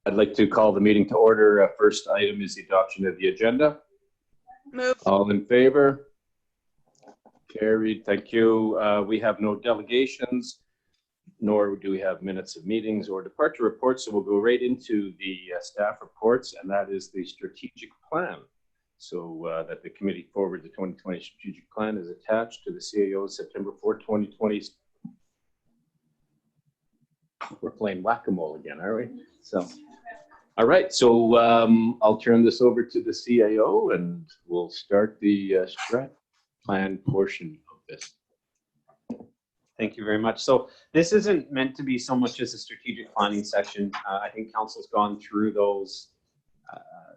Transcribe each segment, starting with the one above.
I'd like to call the meeting to order. First item is the adoption of the agenda. Move. All in favor? Carried. Thank you. We have no delegations, nor do we have minutes of meetings or departure reports. So we'll go right into the staff reports, and that is the strategic plan. So that the committee forward the 2020 strategic plan is attached to the CAO September 4, 2020. We're playing whack-a-mole again, are we? So, all right. So I'll turn this over to the CAO, and we'll start the strat plan portion of this. Thank you very much. So this isn't meant to be so much as a strategic planning session. I think council's gone through those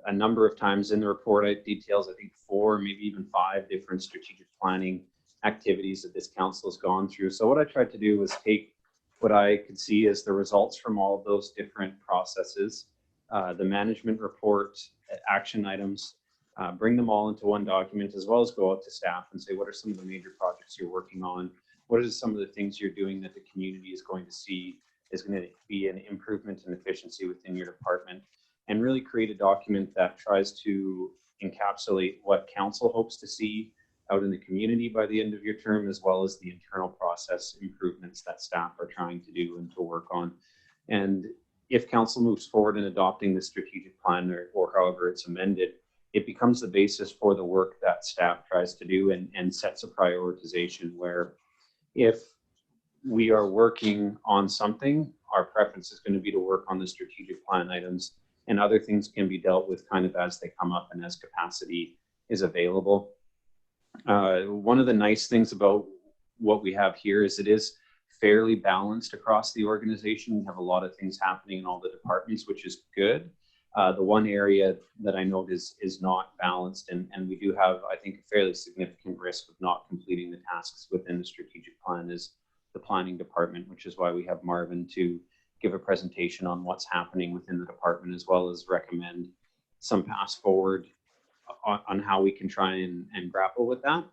a number of times in the report. It details, I think, 4, maybe even 5 different strategic planning activities that this council has gone through. So what I tried to do was take what I could see as the results from all of those different processes, the management report, action items, bring them all into one document, as well as go out to staff and say, what are some of the major projects you're working on? What are some of the things you're doing that the community is going to see is going to be an improvement in efficiency within your department? And really create a document that tries to encapsulate what council hopes to see out in the community by the end of your term, as well as the internal process improvements that staff are trying to do and to work on. And if council moves forward in adopting the strategic plan or however it's amended, it becomes the basis for the work that staff tries to do and sets a prioritization where if we are working on something, our preference is going to be to work on the strategic plan items, and other things can be dealt with kind of as they come up and as capacity is available. One of the nice things about what we have here is it is fairly balanced across the organization. We have a lot of things happening in all the departments, which is good. The one area that I note is not balanced, and we do have, I think, a fairly significant risk of not completing the tasks within the strategic plan is the planning department, which is why we have Marvin to give a presentation on what's happening within the department, as well as recommend some paths forward on how we can try and grapple with that.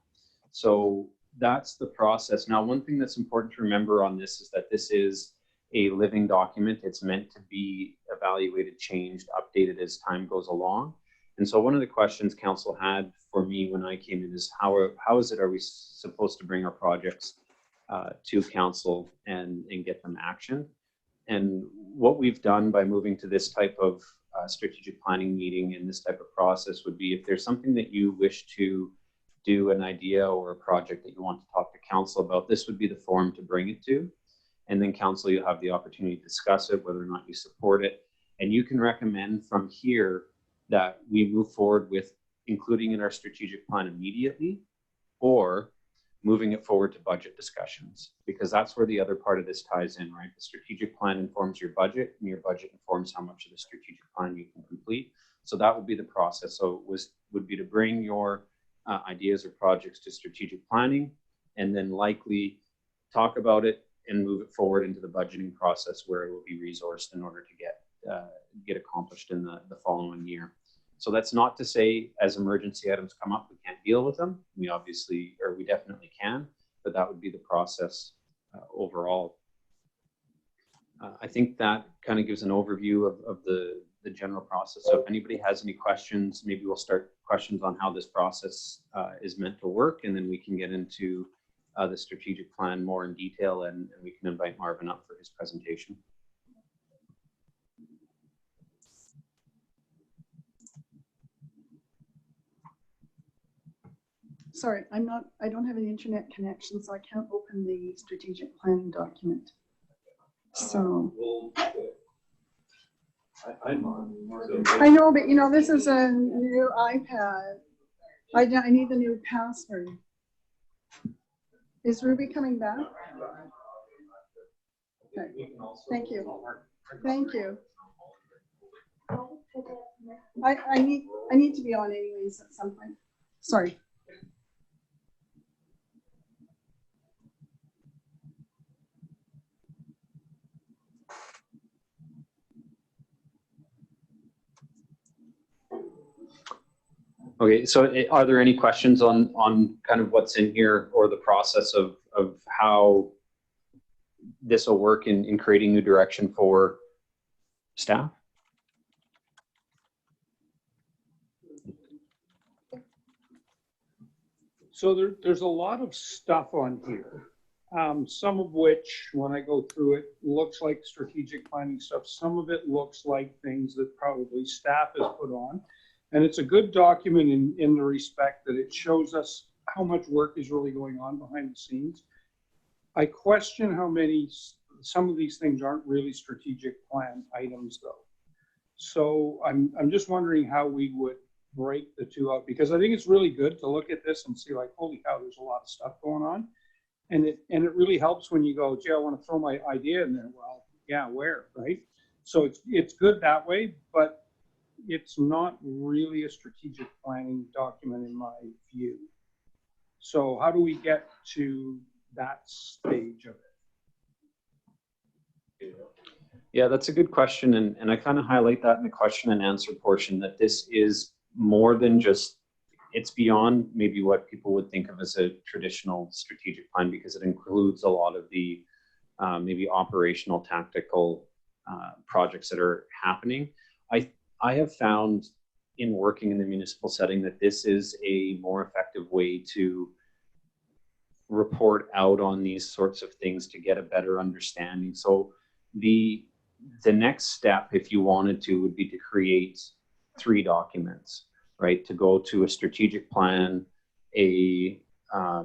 So that's the process. Now, one thing that's important to remember on this is that this is a living document. It's meant to be evaluated, changed, updated as time goes along. And so one of the questions council had for me when I came in is are we supposed to bring our projects to council and get them action? And what we've done by moving to this type of strategic planning meeting and this type of process would be if there's something that you wish to do, an idea or a project that you want to talk to council about, this would be the forum to bring it to. And then council, you'll have the opportunity to discuss it, whether or not you support it. And you can recommend from here that we move forward with including in our strategic plan immediately, or moving it forward to budget discussions, because that's where the other part of this ties in, right? The strategic plan informs your budget, and your budget informs how much of the strategic plan you can complete. So that would be the process. So it would be to bring your ideas or projects to strategic planning, and then likely talk about it and move it forward into the budgeting process where it will be resourced in order to get accomplished in the following year. So that's not to say as emergency items come up, we can't deal with them. We definitely can, but that would be the process overall. I think that kind of gives an overview of the general process. So if anybody has any questions, maybe we'll start questions on how this process is meant to work, and then we can get into the strategic plan more in detail, and we can invite Marvin up for his presentation. Sorry, I don't have an internet connection, so I can't open the strategic planning document. So I know, but you know, this is a new iPad. I need the new password. Is Ruby coming back? Okay. Thank you. Thank you. I need to be on anyways at some point. Sorry. Okay, so are there any questions on kind of what's in here or the process of how this will work in creating new direction for staff? So there's a lot of stuff on here. Some of which, when I go through it, looks like strategic planning stuff. Some of it looks like things that probably staff has put on. And it's a good document in the respect that it shows us how much work is really going on behind the scenes. I question how many, some of these things aren't really strategic plan items though. So I'm just wondering how we would break the two out, because I think it's really good to look at this and see like, holy cow, there's a lot of stuff going on. And it really helps when you go, gee, I want to throw my idea in there. Well, yeah, where, right? So it's good that way, but it's not really a strategic planning document in my view. So how do we get to that stage of it? Yeah, that's a good question. And I kind of highlight that in the question and answer portion, that this is more than just, it's beyond maybe what people would think of as a traditional strategic plan, because it includes a lot of the maybe operational, tactical projects that are happening. I have found in working in the municipal setting that this is a more effective way to report out on these sorts of things to get a better understanding. So the next step, if you wanted to, would be to create 3 documents, right? To go to a strategic plan, a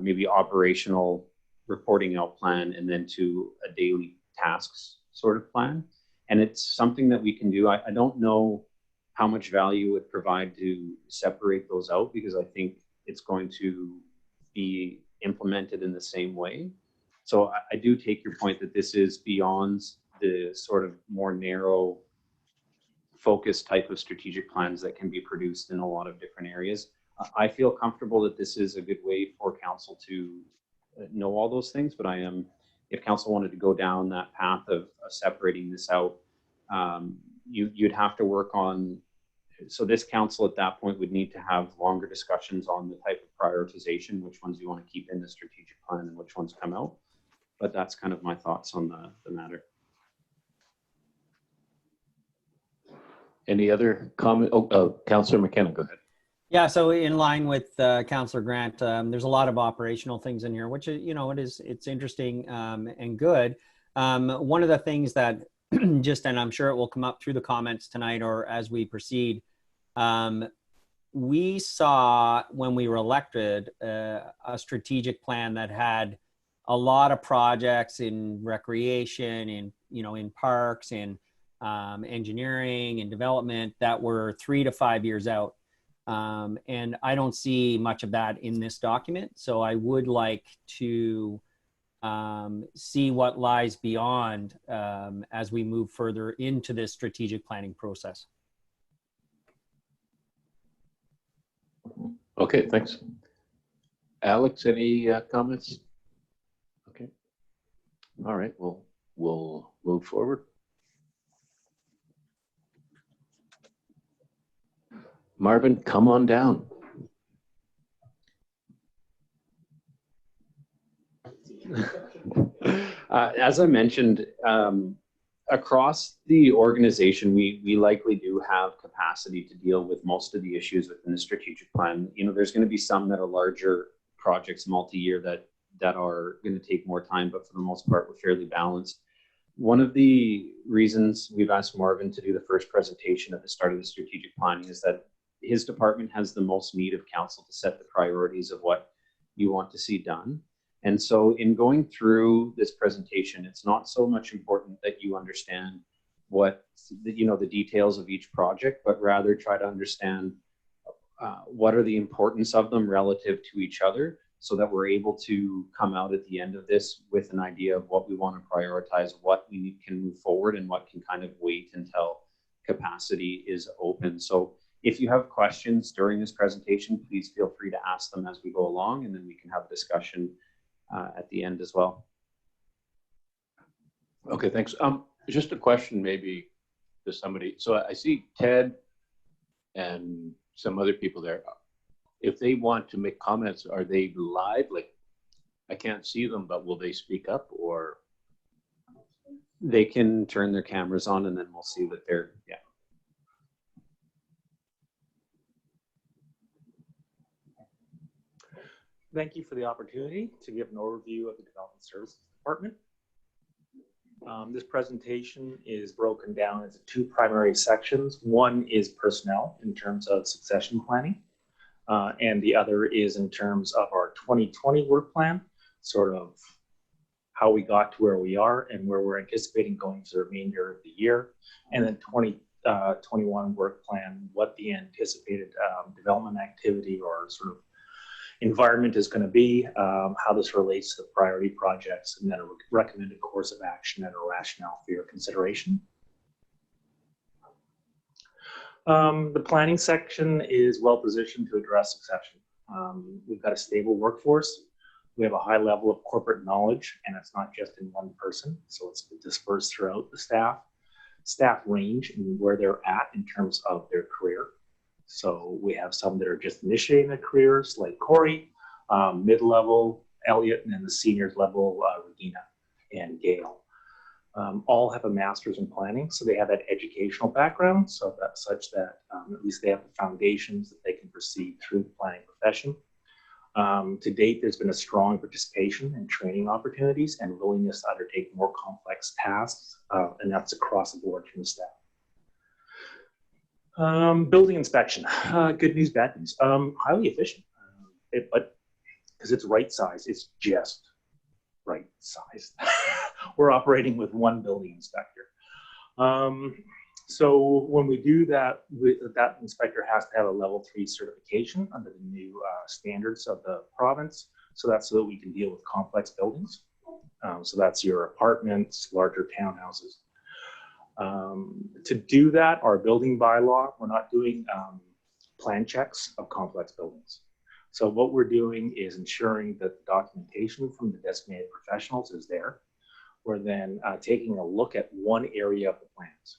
maybe operational reporting out plan, and then to a daily tasks sort of plan. And it's something that we can do. I don't know how much value it would provide to separate those out, because I think it's going to be implemented in the same way. So I do take your point that this is beyond the sort of more narrow focus type of strategic plans that can be produced in a lot of different areas. I feel comfortable that this is a good way for council to know all those things, but if council wanted to go down that path of separating this out, you'd have to work on, so this council at that point would need to have longer discussions on the type of prioritization, which ones you want to keep in the strategic plan and which ones come out. But that's kind of my thoughts on the matter. Any other comment? Councillor McKenna, go ahead. Yeah, so in line with Councillor Grant, there's a lot of operational things in here, which, it's interesting and good. One of the things that and I'm sure it will come up through the comments tonight or as we proceed, we saw when we were elected a strategic plan that had a lot of projects in recreation, in parks, in engineering and development that were 3 to 5 years out. And I don't see much of that in this document. So I would like to see what lies beyond as we move further into this strategic planning process. Okay, thanks. Alex, any comments? Okay. All right, we'll move forward. Marvin, come on down. As I mentioned, across the organization, we likely do have capacity to deal with most of the issues within the strategic plan. There's going to be some that are larger projects, multi-year, that are going to take more time, but for the most part, we're fairly balanced. One of the reasons we've asked Marvin to do the first presentation at the start of the strategic planning is that his department has the most need of council to set the priorities of what you want to see done. And so in going through this presentation, it's not so much important that you understand what, the details of each project, but rather try to understand what are the importance of them relative to each other, so that we're able to come out at the end of this with an idea of what we want to prioritize, what we can move forward, and what can kind of wait until capacity is open. So if you have questions during this presentation, please feel free to ask them as we go along, and then we can have a discussion at the end as well. Okay, thanks. Just a question maybe to somebody. So I see Ted and some other people there. If they want to make comments, are they live? Like, I can't see them, but will they speak up, or? They can turn their cameras on and then we'll see that they're, yeah. Thank you for the opportunity to give an overview of the Development Services Department. This presentation is broken down into two primary sections. One is personnel in terms of succession planning, and the other is in terms of our 2020 work plan, sort of how we got to where we are and where we're anticipating going for the remainder of the year. And then 2021 work plan, what the anticipated development activity or sort of environment is going to be, how this relates to the priority projects, and then a recommended course of action and a rationale for your consideration. The planning section is well positioned to address succession. We've got a stable workforce. We have a high level of corporate knowledge, and it's not just in one person, so it's dispersed throughout the staff. Staff range and where they're at in terms of their career. So we have some that are just initiating their careers, like Corey, mid-level, Elliot, and then the seniors level, Regina and Gail. All have a master's in planning, so they have that educational background, so that such that at least they have the foundations that they can proceed through the planning profession. To date, there's been a strong participation in training opportunities and willingness to undertake more complex tasks, and that's across the board from the staff. Building inspection, good news, bad news. Highly efficient, but because it's right size, it's just right size. We're operating with one building inspector. So when we do that, that inspector has to have a level 3 certification under the new standards of the province. So that's so that we can deal with complex buildings. So that's your apartments, larger townhouses. To do that, our building bylaw, we're not doing plan checks of complex buildings. So what we're doing is ensuring that the documentation from the designated professionals is there. We're then taking a look at one area of the plans.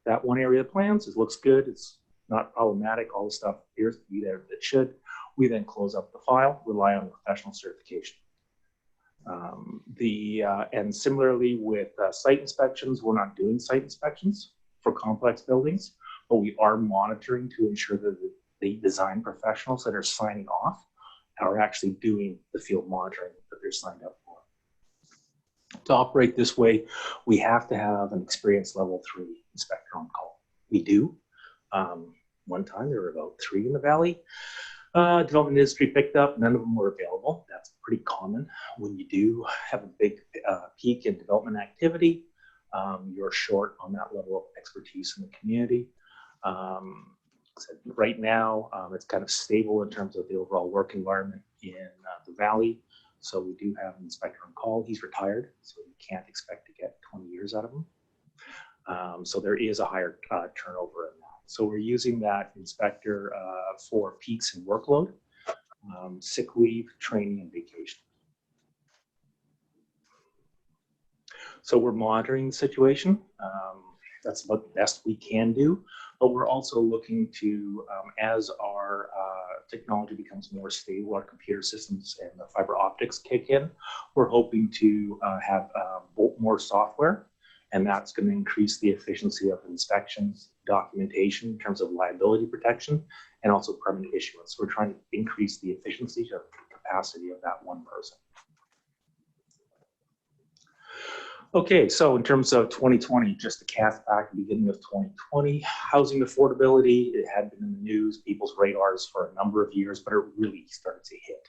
That one area of the plans, it looks good, it's not problematic, all the stuff appears to be there that should. We then close up the file, rely on professional certification. And similarly with site inspections, we're not doing site inspections for complex buildings, but we are monitoring to ensure that the design professionals that are signing off are actually doing the field monitoring that they're signed up for. To operate this way, we have to have an experienced level 3 inspector on call. We do. One time there were about 3 in the valley. Development industry picked up, none of them were available. That's pretty common. When you do have a big peak in development activity, you're short on that level of expertise in the community. So right now, it's kind of stable in terms of the overall work environment in the valley. So we do have an inspector on call. He's retired, so you can't expect to get 20 years out of him. So there is a higher turnover in that. So we're using that inspector for peaks in workload, sick leave, training, and vacation. So we're monitoring the situation. That's about the best we can do. But we're also looking to, as our technology becomes more stable, our computer systems and the fiber optics kick in, we're hoping to have more software. And that's going to increase the efficiency of inspections, documentation in terms of liability protection, and also permit issuance. We're trying to increase the efficiency of the capacity of that one person. Okay, so in terms of 2020, just to cast back the beginning of 2020, housing affordability, it had been in the news, people's radars for a number of years, but it really started to hit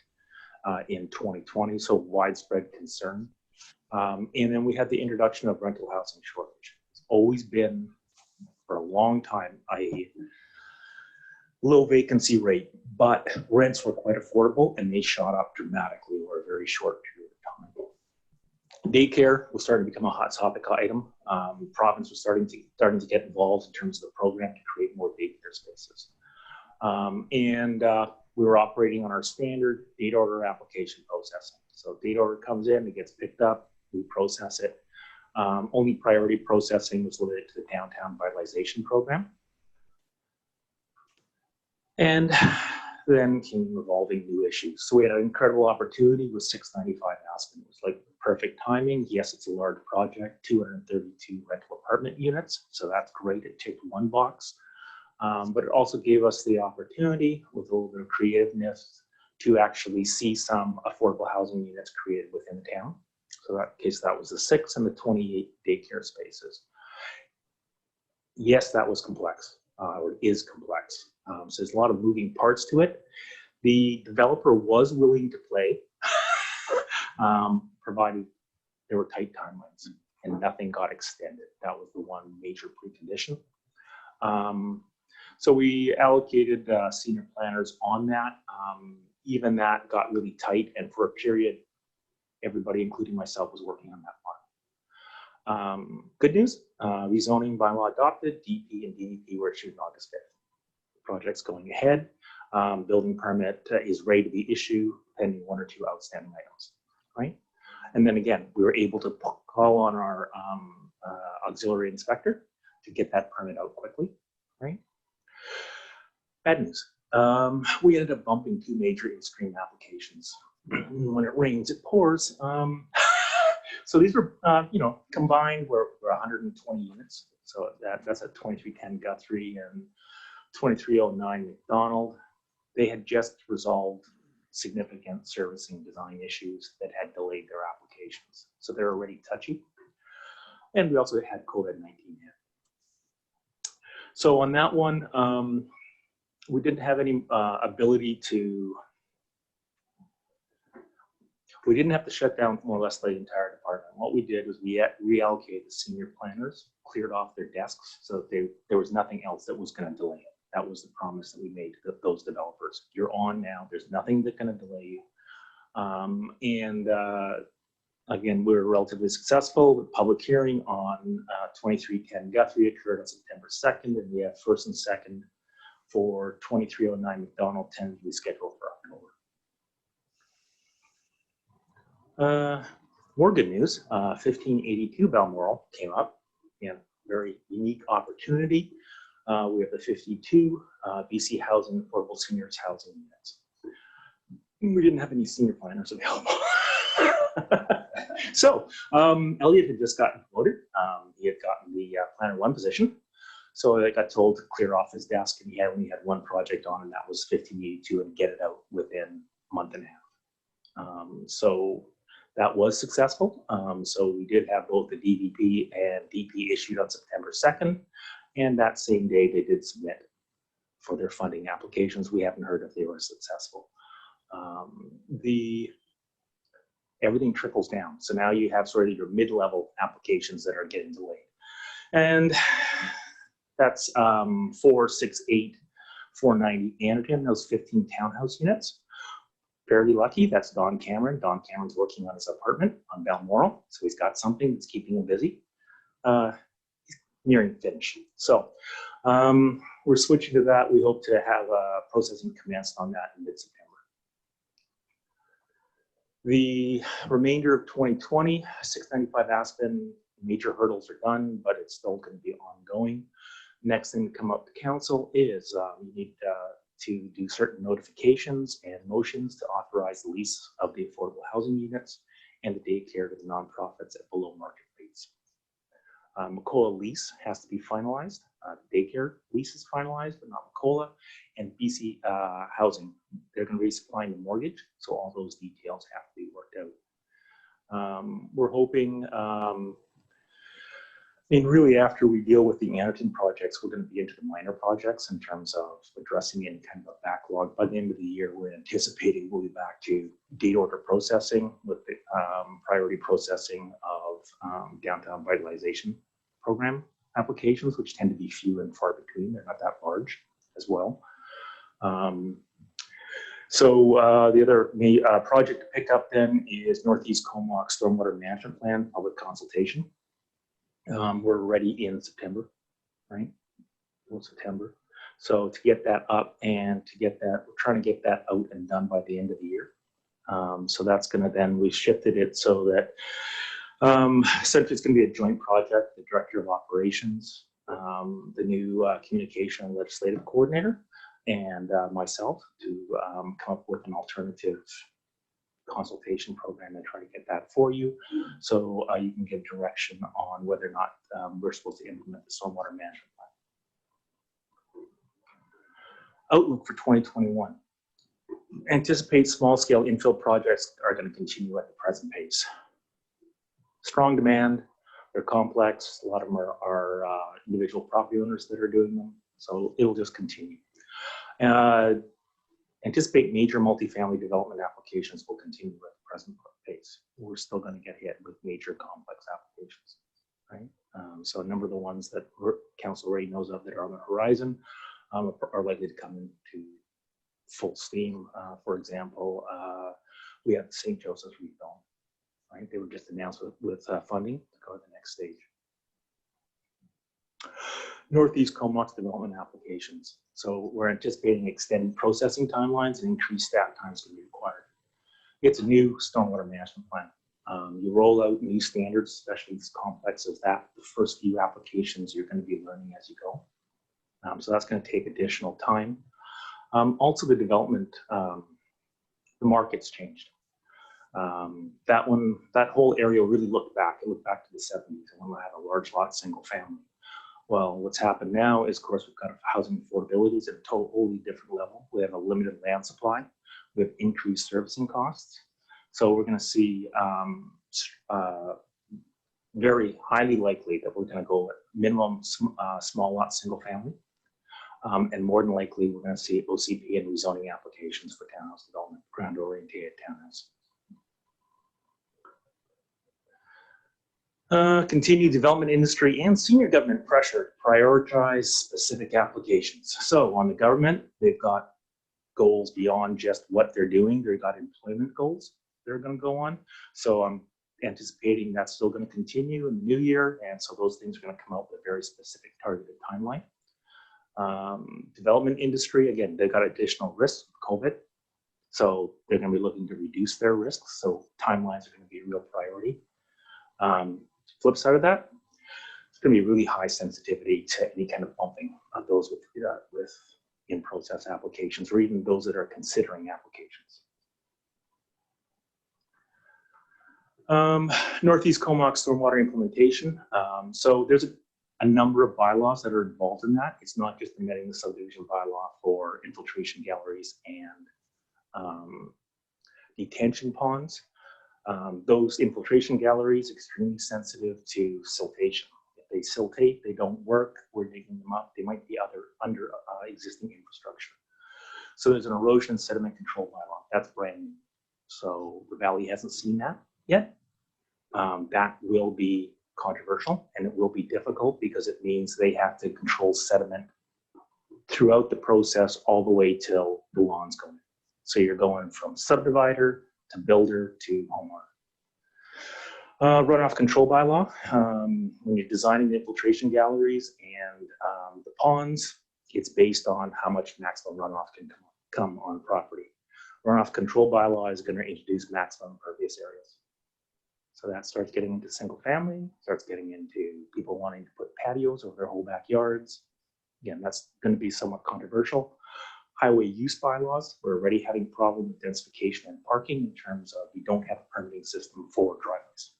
in 2020, so widespread concern. And then we had the introduction of rental housing shortage. It's always been, for a long time, a low vacancy rate, but rents were quite affordable and they shot up dramatically over a very short period of time. Daycare was starting to become a hot topic item. Province was starting to get involved in terms of the program to create more daycare spaces. We were operating on our standard date order application processing. So date order comes in, it gets picked up, we process it. Only priority processing was limited to the downtown vitalization program. And then came evolving new issues. So we had an incredible opportunity with 695 Aspen. It was like perfect timing. Yes, it's a large project, 232 rental apartment units. So that's great. It ticked one box. But it also gave us the opportunity with a little bit of creativeness to actually see some affordable housing units created within the town. So that case, that was the 6 and the 28 daycare spaces. Yes, that was complex, or is complex. So there's a lot of moving parts to it. The developer was willing to play, provided there were tight timelines and nothing got extended. That was the one major precondition. So we allocated senior planners on that. Even that got really tight, and for a period, everybody, including myself, was working on that one. Good news, rezoning bylaw adopted, DP and DDP were issued on August 5th. The project's going ahead. Building permit is ready to be issued, pending 1 or 2 outstanding items, right? And then again, we were able to call on our auxiliary inspector to get that permit out quickly, right? Bad news. We ended up bumping 2 major in-stream applications. When it rains, it pours. So these were, combined were 120 units. So that's at 2310 Guthrie and 2309 McDonald. They had just resolved significant servicing design issues that had delayed their applications. So they're already touchy. And we also had COVID-19 hit. So on that one, we didn't have any ability to, we didn't have to shut down more or less the entire department. What we did was we reallocated the senior planners, cleared off their desks, so that there was nothing else that was going to delay it. That was the promise that we made to those developers. You're on now. There's nothing that's going to delay you. Again, we were relatively successful. The public hearing on 2310 Guthrie occurred on September 2nd, and we have first and second for 2309 McDonald tentatively scheduled for October. More good news, 1582 Balmoral came up. Again, very unique opportunity. We have the 52 BC Housing Affordable Seniors Housing Units. We didn't have any senior planners available. So Elliot had just gotten promoted. He had gotten the planner 1 position. So I got told to clear off his desk, and he only had 1 project on, and that was 1582, and get it out within a month and a half. So that was successful. So we did have both the DVP and DP issued on September 2nd. And that same day, they did submit for their funding applications. We haven't heard if they were successful. Everything trickles down. So now you have sort of your mid-level applications that are getting delayed. And that's 468, 490 Anderton, those 15 townhouse units. Fairly lucky, that's Don Cameron. Don Cameron's working on his apartment on Balmoral. So he's got something that's keeping him busy. Nearing finish. So we're switching to that. We hope to have processing commenced on that in mid-September. The remainder of 2020, 695 Aspen, major hurdles are done, but it's still going to be ongoing. Next thing to come up to council is we need to do certain notifications and motions to authorize the lease of the affordable housing units and the daycare to the nonprofits at below market rates. McCullough lease has to be finalized. The daycare lease is finalized, but not McCullough. And BC Housing, they're going to be supplying the mortgage, so all those details have to be worked out. We're hoping, and really after we deal with the Anderton projects, we're going to be into the minor projects in terms of addressing any kind of a backlog. By the end of the year, we're anticipating we'll be back to date order processing with the priority processing of downtown vitalization program applications, which tend to be few and far between. They're not that large as well. The other project to pick up then is Northeast Comox Stormwater Management Plan public consultation. We're ready in September, right? In September. So to get that up and to get that, we're trying to get that out and done by the end of the year. So that's going to then, we shifted it so that essentially it's going to be a joint project, the director of operations, the new communication and legislative coordinator, and myself to come up with an alternative consultation program and try to get that for you. So you can get direction on whether or not we're supposed to implement the stormwater management plan. Outlook for 2021. Anticipate small-scale infill projects are going to continue at the present pace. Strong demand, they're complex, a lot of them are individual property owners that are doing them, so it'll just continue. Anticipate major multifamily development applications will continue at the present pace. We're still going to get hit with major complex applications, right? So a number of the ones that council already knows of that are on the horizon are likely to come into full steam. For example, we have the St. Joseph's Redome, right? They were just announced with funding to go to the next stage. Northeast Comox development applications. So we're anticipating extended processing timelines and increased staff times to be required. It's a new stormwater management plan. You roll out new standards, especially as complex as that. The first few applications you're going to be learning as you go. So that's going to take additional time. Also the development, the market's changed. That whole area really looked back. It looked back to the 70s when we had a large lot single family. Well, what's happened now is, of course, we've got housing affordabilities at a totally different level. We have a limited land supply. We have increased servicing costs. So we're going to see very highly likely that we're going to go at minimum small lot single family. And more than likely, we're going to see OCP and rezoning applications for townhouse development, ground-oriented townhouse. Continued development industry and senior government pressure to prioritize specific applications. So on the government, they've got goals beyond just what they're doing. They've got employment goals they're going to go on. So I'm anticipating that's still going to continue in the new year. And so those things are going to come out with a very specific targeted timeline. Development industry, again, they've got additional risks with COVID. So they're going to be looking to reduce their risks. So timelines are going to be a real priority. Flip side of that, it's going to be really high sensitivity to any kind of bumping of those with in-process applications, or even those that are considering applications. Northeast Comox stormwater implementation. So there's a number of bylaws that are involved in that. It's not just amending the subdivision bylaw for infiltration galleries and detention ponds. Those infiltration galleries extremely sensitive to siltation. If they siltate, they don't work. We're digging them up. They might be under existing infrastructure. So there's an erosion and sediment control bylaw. That's brand new. So the Valley hasn't seen that yet. That will be controversial and it will be difficult because it means they have to control sediment throughout the process all the way till the lawns go in. So you're going from subdivider to builder to homeowner. Runoff control bylaw. When you're designing the infiltration galleries and the ponds, it's based on how much maximum runoff can come on property. Runoff control bylaw is going to introduce maximum impervious areas. So that starts getting into single family, starts getting into people wanting to put patios over their whole backyards. Again, that's going to be somewhat controversial. Highway use bylaws, we're already having a problem with densification and parking in terms of we don't have a permitting system for driveways.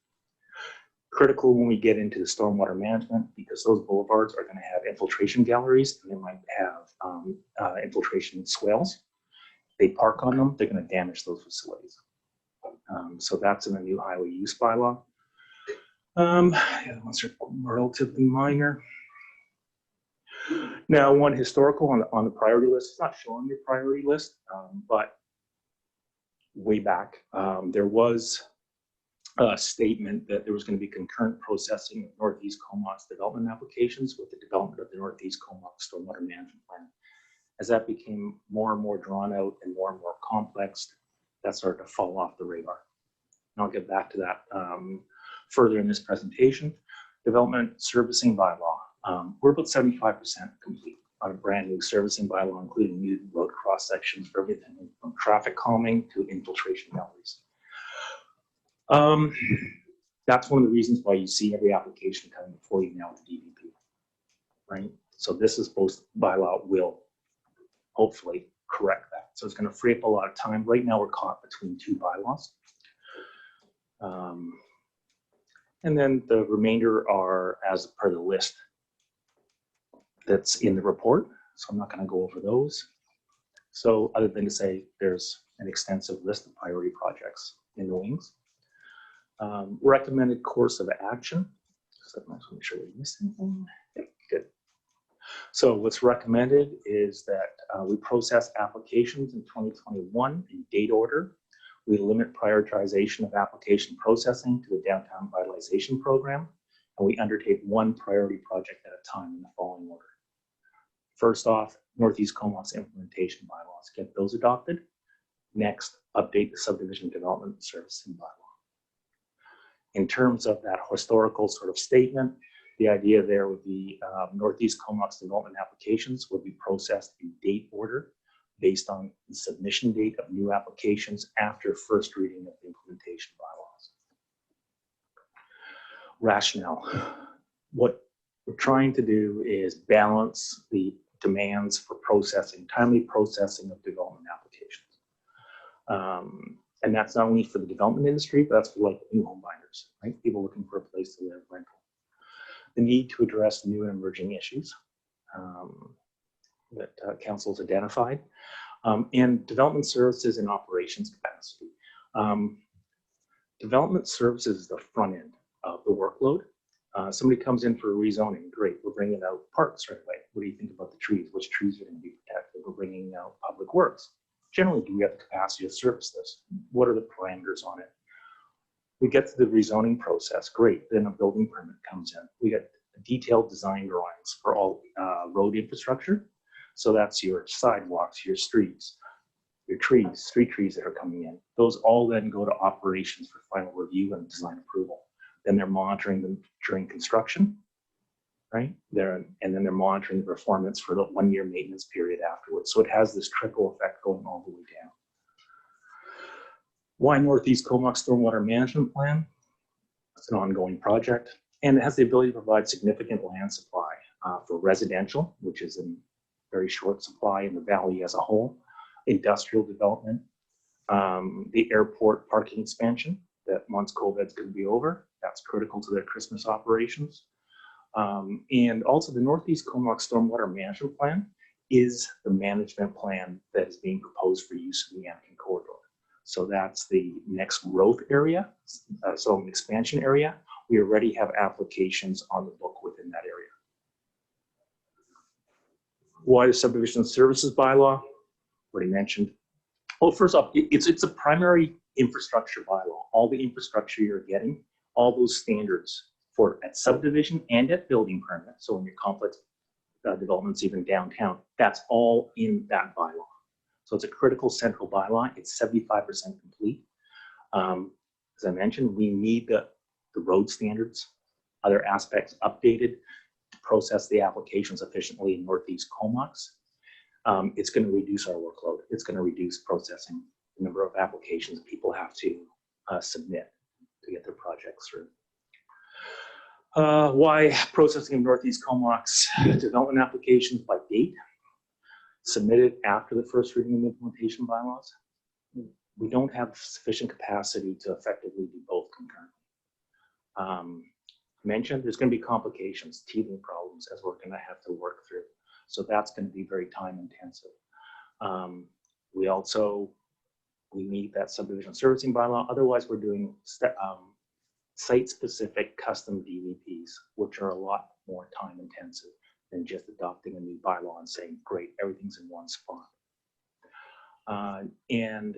Critical when we get into the stormwater management because those boulevards are going to have infiltration galleries and they might have infiltration swales. If they park on them, they're going to damage those facilities. So that's in the new highway use bylaw. The other ones are relatively minor. Now, one historical on the priority list, it's not showing your priority list, but way back, there was a statement that there was going to be concurrent processing of Northeast Comox development applications with the development of the Northeast Comox stormwater management plan. As that became more and more drawn out and more complex, that started to fall off the radar. And I'll get back to that further in this presentation. Development servicing bylaw. We're about 75% complete on a brand new servicing bylaw, including new road cross sections for everything from traffic calming to infiltration galleries. That's one of the reasons why you see every application coming before you now with the DVP, right? So this is supposed bylaw will hopefully correct that. So it's going to free up a lot of time. Right now we're caught between two bylaws. And then the remainder are as per the list that's in the report. So I'm not going to go over those. So other than to say there's an extensive list of priority projects in the wings. Recommended course of action. So let's make sure we miss anything. Okay, good. So what's recommended is that we process applications in 2021 in date order. We limit prioritization of application processing to the downtown vitalization program, and we undertake one priority project at a time in the following order. First off, Northeast Comox implementation bylaws, get those adopted. Next, update the subdivision development servicing bylaw. In terms of that historical sort of statement, the idea there would be Northeast Comox development applications would be processed in date order based on the submission date of new applications after first reading of the implementation bylaws. Rationale. What we're trying to do is balance the demands for processing, timely processing of development applications. And that's not only for the development industry, but that's for like new home buyers, right? People looking for a place to live, rental. The need to address new and emerging issues that council's identified, and development services and operations capacity. Development services is the front end of the workload. Somebody comes in for a rezoning, great, we're bringing out parks right away. What do you think about the trees? Which trees are going to be protected? We're bringing out public works. Generally, do we have the capacity to service this? What are the parameters on it? We get to the rezoning process, great, then a building permit comes in. We get detailed design drawings for all road infrastructure. So that's your sidewalks, your streets, your trees, street trees that are coming in. Those all then go to operations for final review and design approval. Then they're monitoring them during construction, right? And then they're monitoring the performance for the 1-year maintenance period afterwards. So it has this trickle effect going all the way down. Why Northeast Comox Stormwater Management Plan? It's an ongoing project, and it has the ability to provide significant land supply for residential, which is in very short supply in the valley as a whole, industrial development, the airport parking expansion that once COVID's going to be over, that's critical to their Christmas operations. And also the Northeast Comox Stormwater Management Plan is the management plan that is being proposed for use in the Yanakin Corridor. So that's the next growth area, so an expansion area. We already have applications on the book within that area. Why the subdivision services bylaw? Already mentioned. Well, first off, it's a primary infrastructure bylaw. All the infrastructure you're getting, all those standards for at subdivision and at building permit. So in your complex developments, even downtown, that's all in that bylaw. So it's a critical central bylaw. It's 75% complete. As I mentioned, we need the road standards, other aspects updated to process the applications efficiently in Northeast Comox. It's going to reduce our workload. It's going to reduce processing the number of applications people have to submit to get their projects through. Why processing of Northeast Comox development applications by date? Submitted after the first reading of the implementation bylaws. We don't have sufficient capacity to effectively do both concurrently. Mentioned there's going to be complications, teething problems as we're going to have to work through. So that's going to be very time intensive. We need that subdivision servicing bylaw. Otherwise, we're doing site-specific custom DVPs, which are a lot more time intensive than just adopting a new bylaw and saying, great, everything's in one spot. And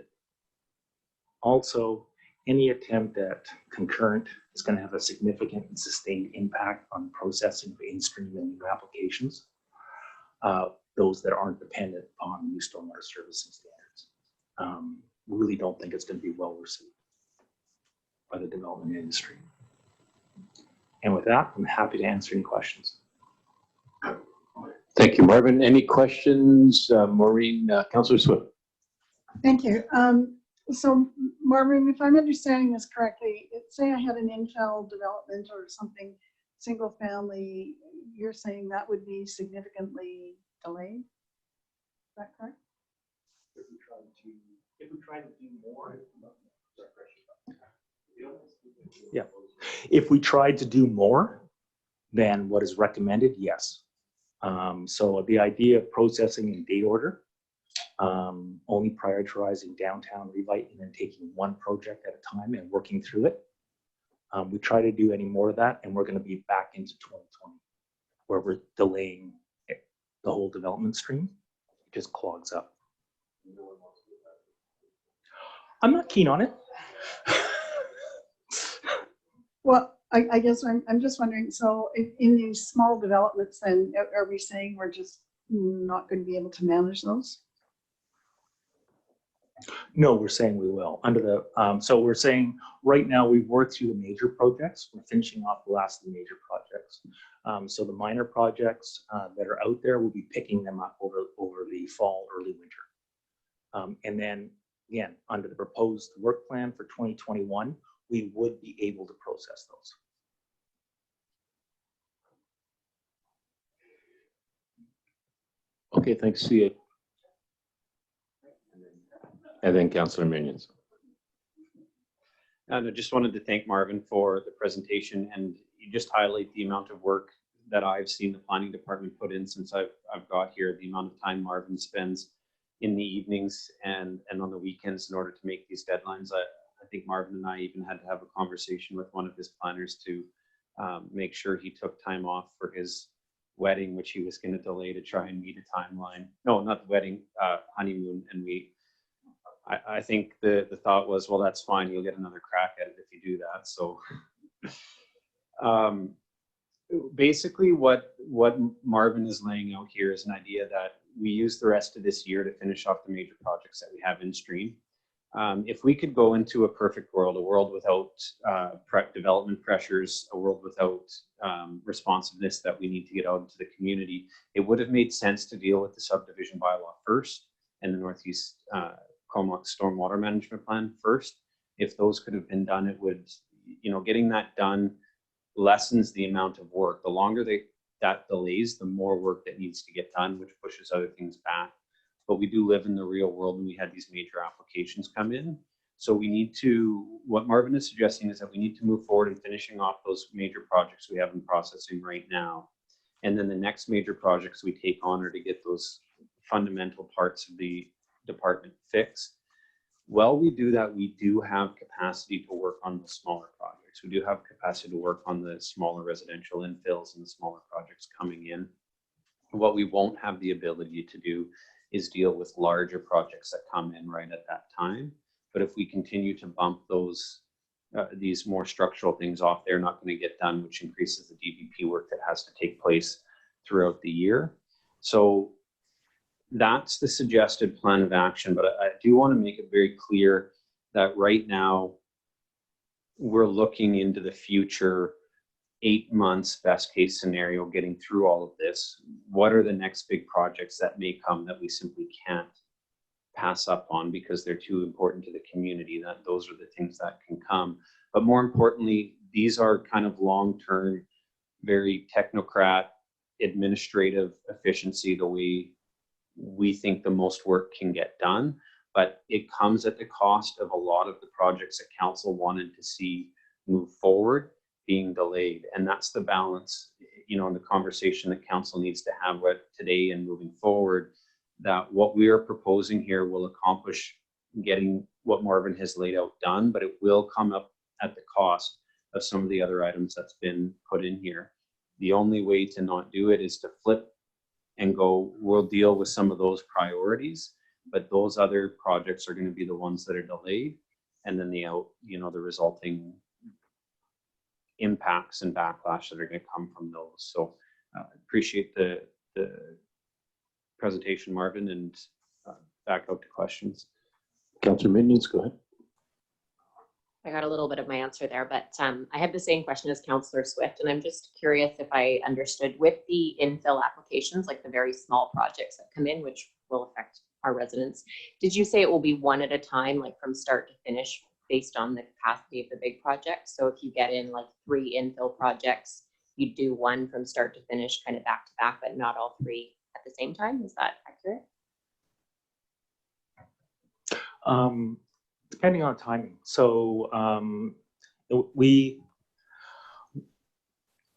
also, any attempt at concurrent is going to have a significant and sustained impact on processing of in-stream and new applications, those that aren't dependent on new stormwater servicing standards. We really don't think it's going to be well received by the development industry. And with that, I'm happy to answer any questions. Thank you, Marvin. Any questions? Maureen, Councillor Swift. Thank you. So Marvin, if I'm understanding this correctly, say I had an infill development or something, single family, you're saying that would be significantly delayed? Is that correct? If we try to do more, yeah. If we tried to do more than what is recommended, yes. So the idea of processing in date order only prioritizing downtown Revite and then taking one project at a time and working through it. We try to do any more of that, and we're going to be back into 2020, where we're delaying the whole development stream. It just clogs up. I'm not keen on it. Well, I guess I'm just wondering, so in these small developments, then are we saying we're just not going to be able to manage those? No, we're saying we will. Under the so we're saying right now we've worked through the major projects. We're finishing off the last of the major projects. So the minor projects that are out there, we'll be picking them up over the fall, early winter. And then again, under the proposed work plan for 2021, we would be able to process those. Okay, thanks. See you. And then Councillor Minions. And I just wanted to thank Marvin for the presentation, and you just highlight the amount of work that I've seen the planning department put in since I've got here, the amount of time Marvin spends in the evenings and on the weekends in order to make these deadlines. I think Marvin and I even had to have a conversation with one of his planners to make sure he took time off for his wedding, which he was going to delay to try and meet a timeline. No, not the wedding, honeymoon. And I think the thought was, well, that's fine. You'll get another crack at it if you do that. So basically what Marvin is laying out here is an idea that we use the rest of this year to finish off the major projects that we have in stream. If we could go into a perfect world, a world without development pressures, a world without responsiveness that we need to get out into the community, it would have made sense to deal with the subdivision bylaw first and the Northeast Comox Stormwater Management Plan first. If those could have been done, it would, getting that done lessens the amount of work. The longer that delays, the more work that needs to get done, which pushes other things back. But we do live in the real world, and we had these major applications come in. So we need to, what Marvin is suggesting is that we need to move forward in finishing off those major projects we have in processing right now. And then the next major projects we take on are to get those fundamental parts of the department fixed. While we do that, we do have capacity to work on the smaller projects. We do have capacity to work on the smaller residential infills and the smaller projects coming in. What we won't have the ability to do is deal with larger projects that come in right at that time. But if we continue to bump those, these more structural things off, they're not going to get done, which increases the DBP work that has to take place throughout the year. So that's the suggested plan of action. But I do want to make it very clear that right now we're looking into the future 8 months, best case scenario, getting through all of this. What are the next big projects that may come that we simply can't pass up on because they're too important to the community? That those are the things that can come. But more importantly, these are kind of long-term, very technocrat, administrative efficiency, the way we think the most work can get done. But it comes at the cost of a lot of the projects that council wanted to see move forward being delayed. And that's the balance, in the conversation that council needs to have with today and moving forward, that what we are proposing here will accomplish getting what Marvin has laid out done, but it will come up at the cost of some of the other items that's been put in here. The only way to not do it is to flip and go, we'll deal with some of those priorities, but those other projects are going to be the ones that are delayed, and then the resulting impacts and backlash that are going to come from those. So appreciate the presentation, Marvin, and back out to questions. Councillor Minions, go ahead. I got a little bit of my answer there, but I have the same question as Councillor Swift, and I'm just curious if I understood with the infill applications, like the very small projects that come in, which will affect our residents. Did you say it will be one at a time, like from start to finish, based on the capacity of the big project? So if you get in like 3 infill projects, you do one from start to finish, kind of back to back, but not all 3 at the same time. Is that accurate? Depending on timing. So our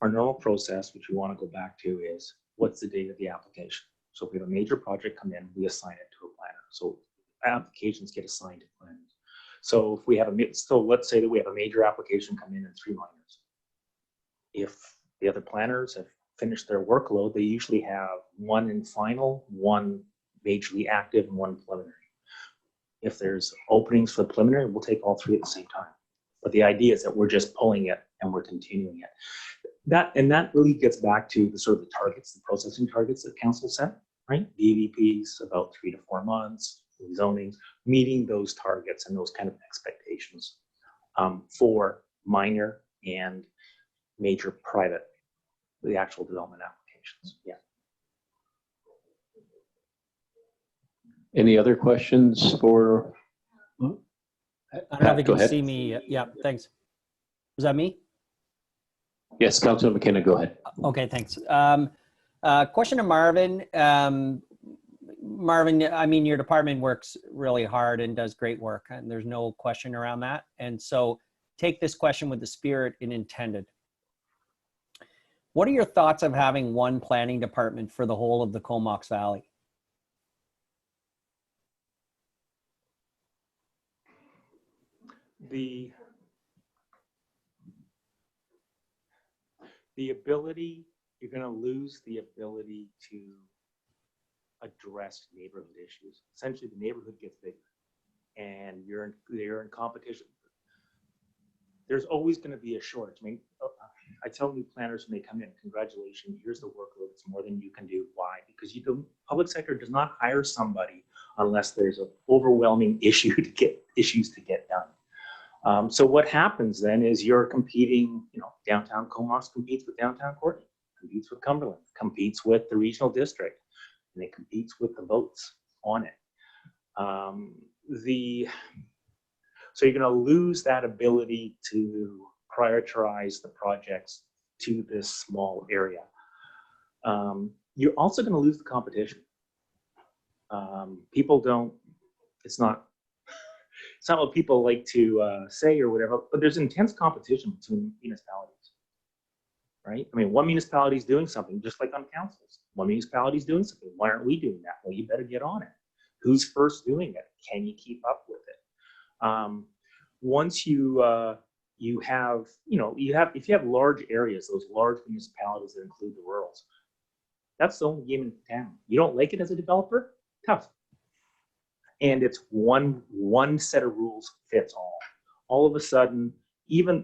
normal process, which we want to go back to, is what's the date of the application. So if we have a major project come in, we assign it to a planner. So applications get assigned to planners. So if we have so let's say that we have a major application come in and 3 minors. If the other planners have finished their workload, they usually have 1 in final, 1 majorly active, and 1 preliminary. If there's openings for the preliminary, we'll take all 3 at the same time. But the idea is that we're just pulling it and we're continuing it. That really gets back to the sort of the targets, the processing targets that council set, right? DVPs about 3 to 4 months, zonings, meeting those targets and those kind of expectations for minor and major private, the actual development applications. Yeah. Any other questions for? I don't know if Pat, you go can ahead. see me. Yeah, thanks. Was that me? Yes, Councilor McKenna, go ahead. Okay, thanks. Question to Marvin. Marvin, I mean, your department works really hard and does great work, and there's no question around that. And so take this question with the spirit it intended. What are your thoughts of having one planning department for the whole of the Comox Valley? The ability, you're going to lose the ability to address neighborhood issues. Essentially, the neighborhood gets bigger, and you're in competition. There's always going to be a shortage. I mean, I tell new planners when they come in, congratulations, here's the workload. It's more than you can do. Why? Because public sector does not hire somebody unless there's an overwhelming issues to get done. So what happens then is you're competing, downtown Comox competes with downtown Courtney, competes with Cumberland, competes with the regional district, and it competes with the votes on it. So you're going to lose that ability to prioritize the projects to this small area. You're also going to lose the competition. People don't, it's not what people like to say or whatever, but there's intense competition between municipalities, right? I mean, one municipality is doing something, just like on councils. One municipality is doing something. Why aren't we doing that? Well, you better get on it. Who's first doing it? Can you keep up with it? Once if you have large areas, those large municipalities that include the rurals, that's the only game in town. You don't like it as a developer? Tough. And it's one set of rules fits all. All of a sudden, even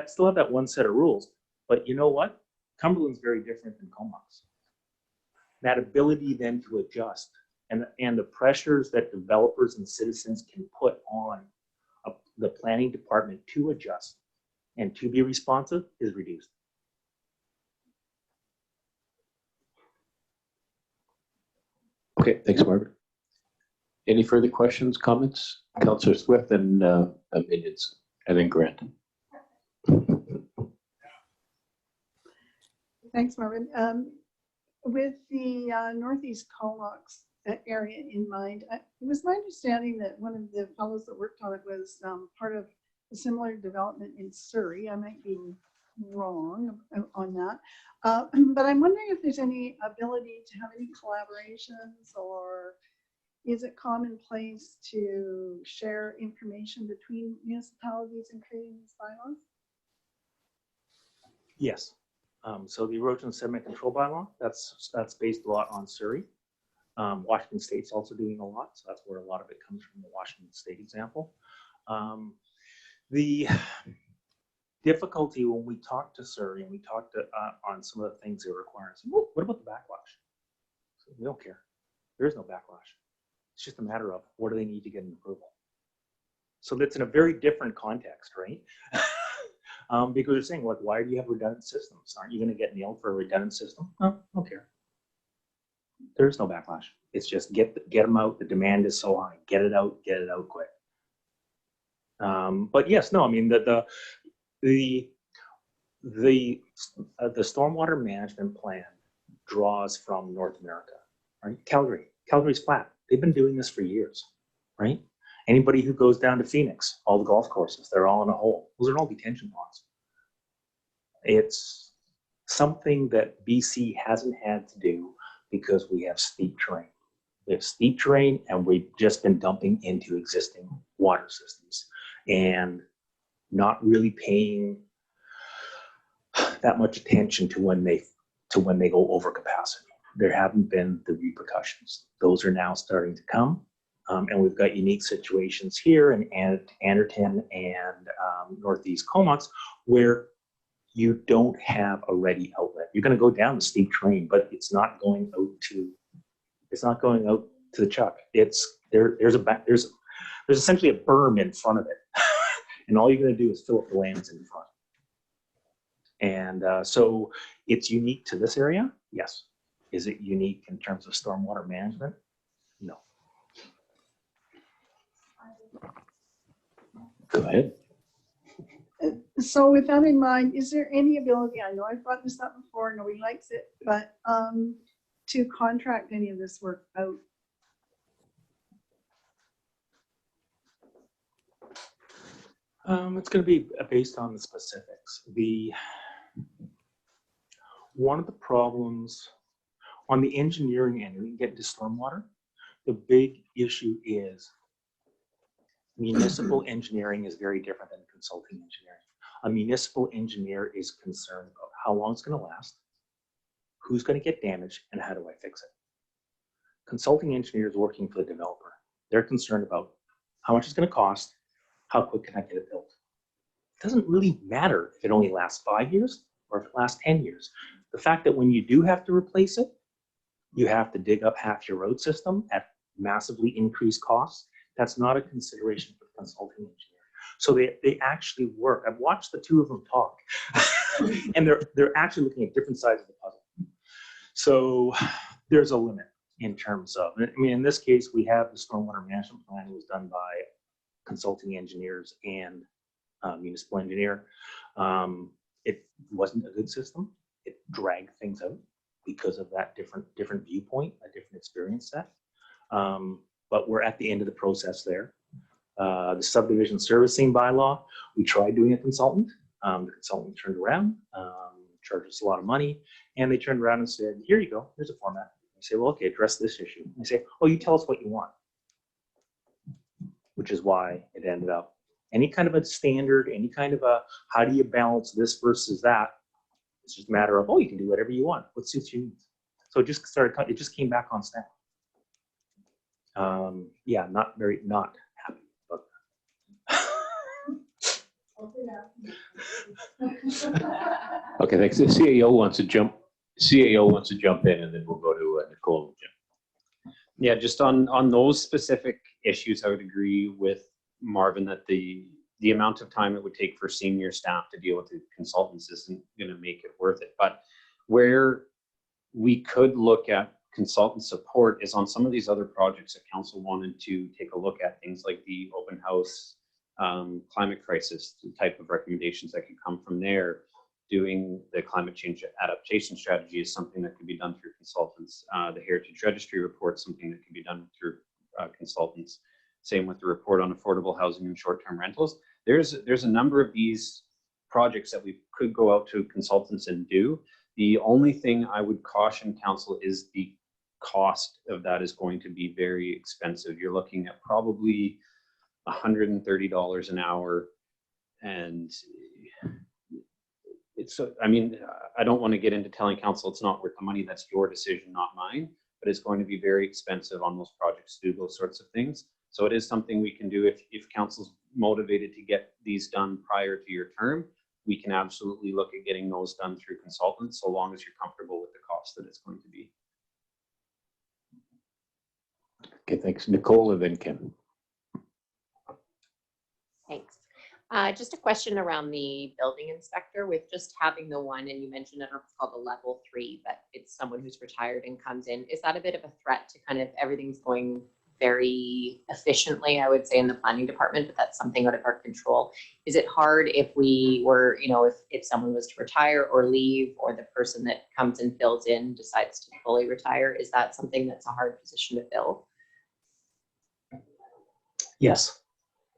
still have that one set of rules, but you know what? Cumberland's very different than Comox. That ability then to adjust and the pressures that developers and citizens can put on the planning department to adjust and to be responsive is reduced. Okay, thanks, Marvin. Any further questions, comments? Councillor Swift and opinions, and then Grant. Thanks, Marvin. With the Northeast Comox area in mind, it was my understanding that one of the fellows that worked on it was part of a similar development in Surrey. I might be wrong on that. But I'm wondering if there's any ability to have any collaborations, or is it commonplace to share information between municipalities in creating these bylaws? Yes. So the erosion and sediment control bylaw, that's based a lot on Surrey. Washington State's also doing a lot, so that's where a lot of it comes from, the Washington State example. The difficulty when we talk to Surrey and we talk to on some of the things they require, what about the backlash? So we don't care. There is no backlash. It's just a matter of what do they need to get an approval. So that's in a very different context, right? Because they're saying, like, why do you have redundant systems? Aren't you going to get nailed for a redundant system? Oh, I don't care. There's no backlash. It's just get them out. The demand is so high. Get it out quick. But yes, no, I mean the stormwater management plan draws from North America, right? Calgary's flat. They've been doing this for years, right? Anybody who goes down to Phoenix, all the golf courses, they're all in a hole. Those are all detention ponds. It's something that BC hasn't had to do because we have steep terrain. We have steep terrain, and we've just been dumping into existing water systems and not really paying that much attention to when they go over capacity. There haven't been the repercussions. Those are now starting to come. And we've got unique situations here in Anderton and Northeast Comox where you don't have a ready outlet. You're going to go down the steep terrain, but it's not going out to the chuck. There's essentially a berm in front of it, and all you're going to do is fill up the lands in front. And so it's unique to this area. Yes. Is it unique in terms of stormwater management? No. Go ahead. So with that in mind, is there any ability, I know I've brought this up before, nobody likes it, but to contract any of this work out? It's going to be based on the specifics. One of the problems on the engineering end, we can get into stormwater. The big issue is municipal engineering is very different than consulting engineering. A municipal engineer is concerned about how long it's going to last, who's going to get damaged, and how do I fix it. Consulting engineers working for the developer, they're concerned about how much it's going to cost, how quick can I get it built. It doesn't really matter if it only lasts 5 years or if it lasts 10 years. The fact that when you do have to replace it, you have to dig up half your road system at massively increased costs. That's not a consideration for the consulting engineer. So they actually work. I've watched the two of them talk, and they're actually looking at different sides of the puzzle. So there's a limit in terms of, I mean, in this case, we have the stormwater management plan. It was done by consulting engineers and municipal engineer. It wasn't a good system. It dragged things out because of that different viewpoint, a different experience set. But we're at the end of the process there. The subdivision servicing bylaw, we tried doing a consultant. The consultant turned around, charged us a lot of money, and they turned around and said, here you go, here's a format. I say, well, okay, address this issue. And they say, oh, you tell us what you want. Which is why it ended up, any kind of a standard, any kind of a, how do you balance this versus that? It's just a matter of, oh, you can do whatever you want. What suits your needs? So it just came back on staff. Yeah, not happy about that. Okay, thanks. The CAO wants to jump in, and then we'll go to Nicole and Jim. Yeah, just on those specific issues, I would agree with Marvin that the amount of time it would take for senior staff to deal with the consultants isn't going to make it worth it. But where we could look at consultant support is on some of these other projects that council wanted to take a look at, things like the open house, climate crisis type of recommendations that could come from there. Doing the climate change adaptation strategy is something that could be done through consultants. The Heritage Registry report, something that can be done through consultants. Same with the report on affordable housing and short-term rentals. There's a number of these projects that we could go out to consultants and do. The only thing I would caution council is the cost of that is going to be very expensive. You're looking at probably $130 an hour, and I mean, I don't want to get into telling council it's not worth the money. That's your decision, not mine, but it's going to be very expensive on those projects to do those sorts of things. So it is something we can do if council's motivated to get these done prior to your term. We can absolutely look at getting those done through consultants, so long as you're comfortable with the cost that it's going to be. Okay, thanks. Nicole and then Kim. Thanks. Just a question around the building inspector with just having the one, and you mentioned, I don't know if it's called a level 3, but it's someone who's retired and comes in. Is that a bit of a threat to kind of everything's going very efficiently, I would say, in the planning department, but that's something out of our control? Is it hard if we were, if someone was to retire or leave, or the person that comes and fills in decides to fully retire? Is that something that's a hard position to fill? Yes.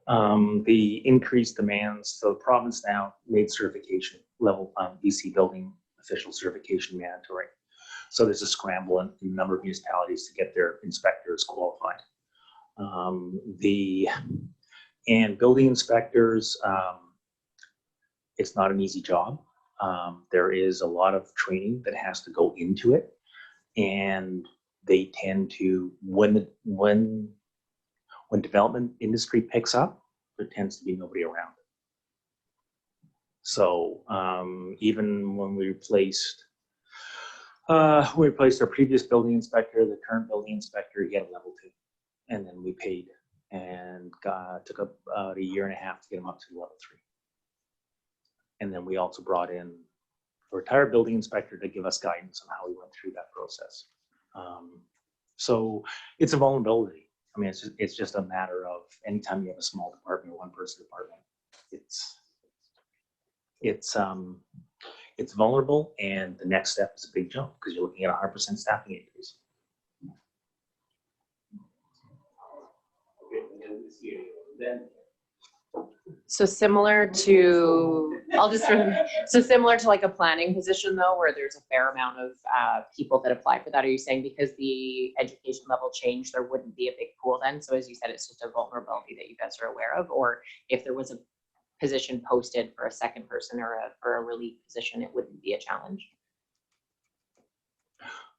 The increased demands, so the province now made certification level BC building official certification mandatory. So there's a scramble in a number of municipalities to get their inspectors qualified. And building inspectors, it's not an easy job. There is a lot of training that has to go into it, and they tend to, when development industry picks up, there tends to be nobody around. So even when we replaced our previous building inspector, the current building inspector, he had a level 2, and then we paid and took about a year and a half to get him up to level 3. And then we also brought in a retired building inspector to give us guidance on how we went through that process. So it's a vulnerability. I mean, it's just a matter of anytime you have a small department, one person department, it's vulnerable, and the next step is a big jump because you're looking at 100% staffing increase. So similar to, so similar to like a planning position though, where there's a fair amount of people that apply for that. Are you saying because the education level changed, there wouldn't be a big pool then? So as you said, it's just a vulnerability that you guys are aware of, or if there was a position posted for a second person or for a relief position, it wouldn't be a challenge?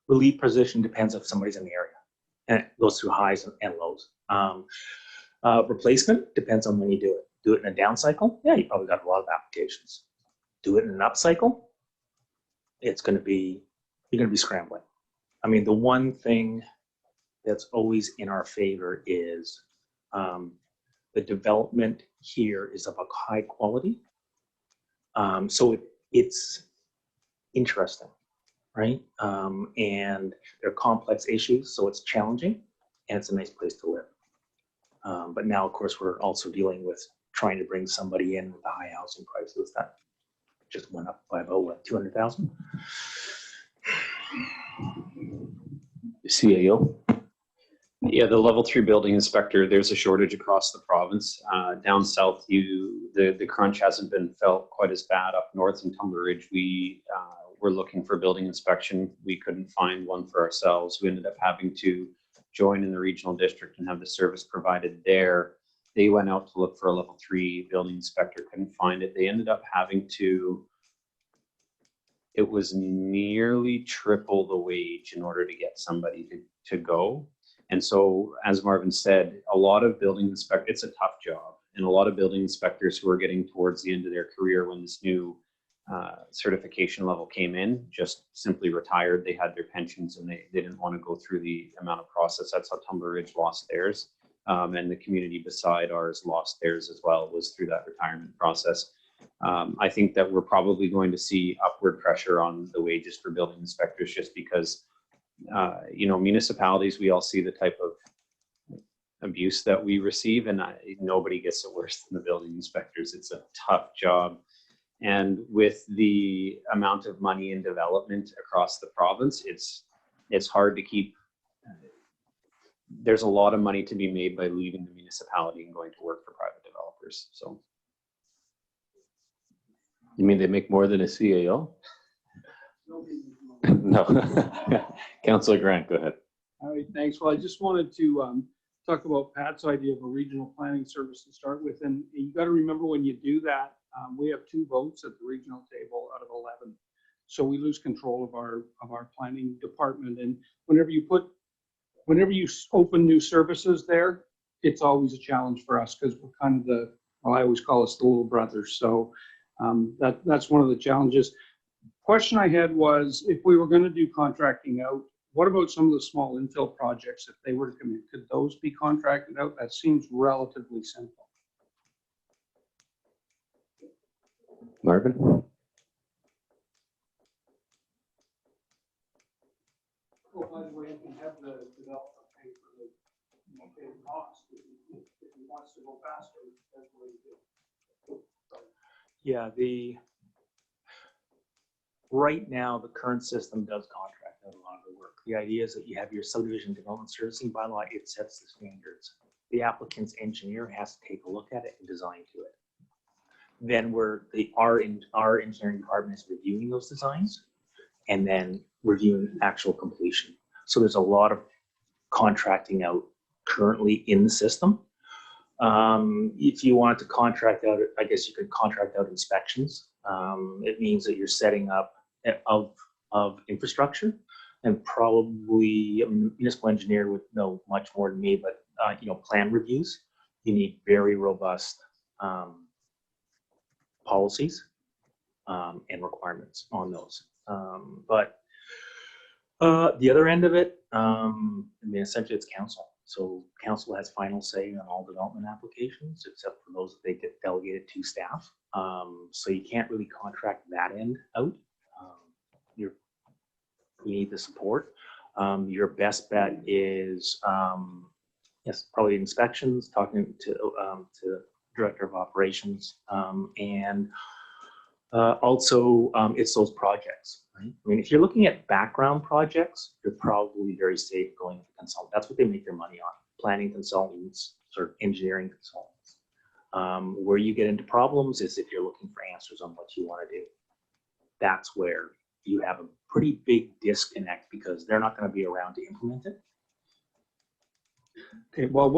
Relief position depends if somebody's in the area, and it goes through highs and lows. Replacement depends on when you do it. Do it in a down cycle, yeah, you probably got a lot of applications. Do it in an up cycle, you're going to be scrambling. I mean, the one thing that's always in our favor is the development here is of a high quality. So it's interesting, right? And they're complex issues, so it's challenging, and it's a nice place to live. But now, of course, we're also dealing with trying to bring somebody in with the high housing prices that just went up by about, what, 200,000? CAO? Yeah, the level 3 building inspector, there's a shortage across the province. Down south, the crunch hasn't been felt quite as bad. Up north in Tumbler Ridge, we were looking for building inspection. We couldn't find one for ourselves. We ended up having to join in the regional district and have the service provided there. They went out to look for a level 3 building inspector, couldn't find it. They ended up having to, it was nearly triple the wage in order to get somebody to go. And so, as Marvin said, a lot of building inspectors, it's a tough job. And a lot of building inspectors who are getting towards the end of their career when this new certification level came in, just simply retired. They had their pensions and they didn't want to go through the amount of process. That's how Tumbler Ridge lost theirs. And the community beside ours lost theirs as well, was through that retirement process. I think that we're probably going to see upward pressure on the wages for building inspectors just because, municipalities, we all see the type of abuse that we receive, and nobody gets it worse than the building inspectors. It's a tough job. And with the amount of money in development across the province, it's hard to keep. There's a lot of money to be made by leaving the municipality and going to work for private developers. So, You mean they make more than a CAO? No. Councillor Grant, go ahead. All right, thanks. Well, I just wanted to talk about Pat's idea of a regional planning service to start with. And you got to remember, when you do that, we have 2 votes at the regional table out of 11. So we lose control of our planning department. And whenever you open new services there, it's always a challenge for us because we're kind of I always call us the little brothers. So that's one of the challenges. Question I had was, if we were going to do contracting out, what about some of the small infill projects? If they were to come in, could those be contracted out? That seems relatively simple. Marvin? Well, by the way, you can have the developer pay for the cost if he wants to go faster. That's what he do. Yeah, right now, the current system does contract out a lot of the work. The idea is that you have your subdivision development servicing bylaw, it sets the standards. The applicant's engineer has to take a look at it and design to it. Then our engineering department is reviewing those designs, and then reviewing actual completion. So there's a lot of contracting out currently in the system. If you wanted to contract out, I guess you could contract out inspections. It means that you're setting up of infrastructure, and probably a municipal engineer would know much more than me, but plan reviews. You need very robust policies and requirements on those. But the other end of it, essentially it's council. So council has final say on all development applications, except for those that they get delegated to staff. So you can't really contract that end out. You need the support. Your best bet is, yes, probably inspections, talking to director of operations, and also it's those projects. Right? I mean, if you're looking at background projects, you're probably very safe going with a consultant. That's what they make their money on: planning consultants, sort of engineering consultants. Where you get into problems is if you're looking for answers on what you want to do. That's where you have a pretty big disconnect, because they're not going to be around to implement it. Okay, well,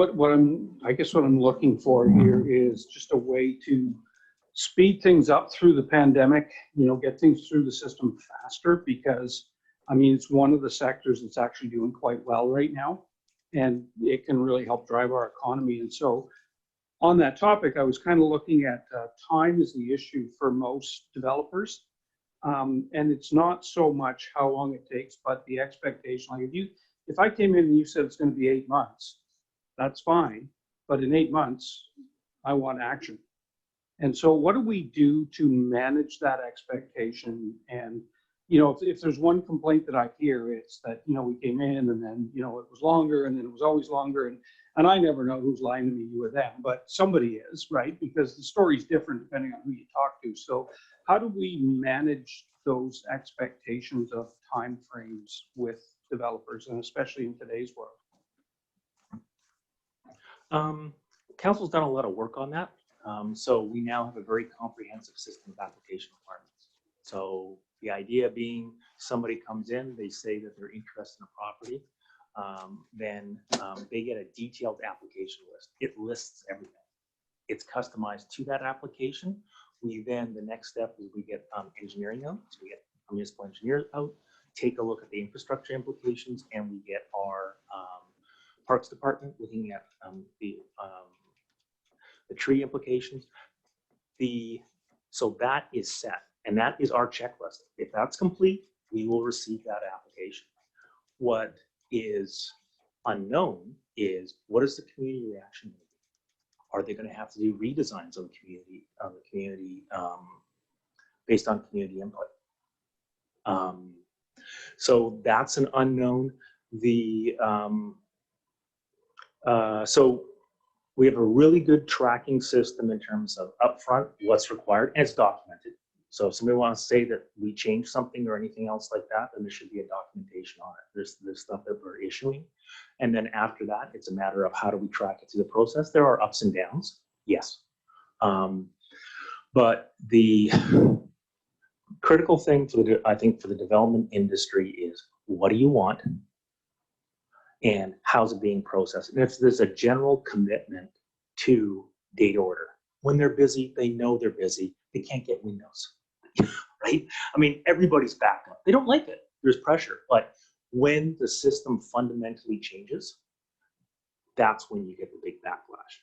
I guess what I'm looking for here is just a way to speed things up through the pandemic, get things through the system faster, because I mean, it's one of the sectors that's actually doing quite well right now, and it can really help drive our economy. And so on that topic, I was kind of looking at time is the issue for most developers. And it's not so much how long it takes, but the expectation. Like if I came in and you said it's going to be 8 months, that's fine. But in 8 months, I want action. And so what do we do to manage that expectation? And, if there's one complaint that I hear, it's that, we came in and then, it was longer, and then it was always longer. And I never know who's lying to me, you or them, but somebody is, right? Because the story's different depending on who you talk to. So how do we manage those expectations of timeframes with developers, and especially in today's world? Council's done a lot of work on that. So we now have a very comprehensive system of application requirements. So the idea being, somebody comes in, they say that they're interested in a property, then they get a detailed application list. It lists everything. It's customized to that application. The next step is we get engineering out. So we get a municipal engineer out, take a look at the infrastructure implications, and we get our Parks Department looking at the tree implications. So that is set, and that is our checklist. If that's complete, we will receive that application. What is unknown is, what is the community reaction going to be? Are they going to have to do redesigns on the community based on community input? So that's an unknown. So we have a really good tracking system in terms of upfront what's required, and it's documented. So if somebody wants to say that we changed something or anything else like that, then there should be a documentation on it. There's stuff that we're issuing. And then after that, it's a matter of how do we track it through the process. There are ups and downs, yes. But the critical thing I think for the development industry is, what do you want? And how's it being processed? And if there's a general commitment to date order, when they're busy, they know they're busy. They can't get windows, right? I mean, everybody's backed up. They don't like it. There's pressure. But when the system fundamentally changes, that's when you get the big backlash.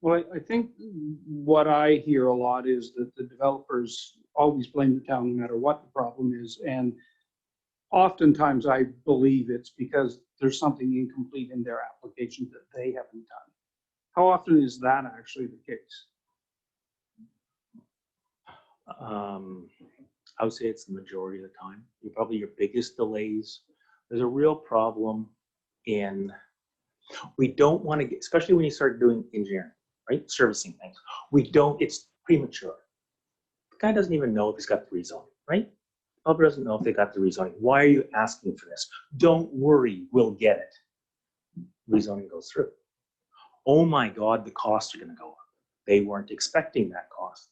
Well, I think what I hear a lot is that the developers always blame the town no matter what the problem is. And oftentimes I believe it's because there's something incomplete in their application that they haven't done. How often is that actually the case? I would say it's the majority of the time. You're probably your biggest delays. There's a real problem in, we don't want to get, especially when you start doing engineering, right? Servicing things. It's premature. The guy doesn't even know if he's got the rezoning, right? The public doesn't know if they got the rezoning. Why are you asking for this? Don't worry, we'll get it. Rezoning goes through. Oh my God, the costs are going to go up. They weren't expecting that cost.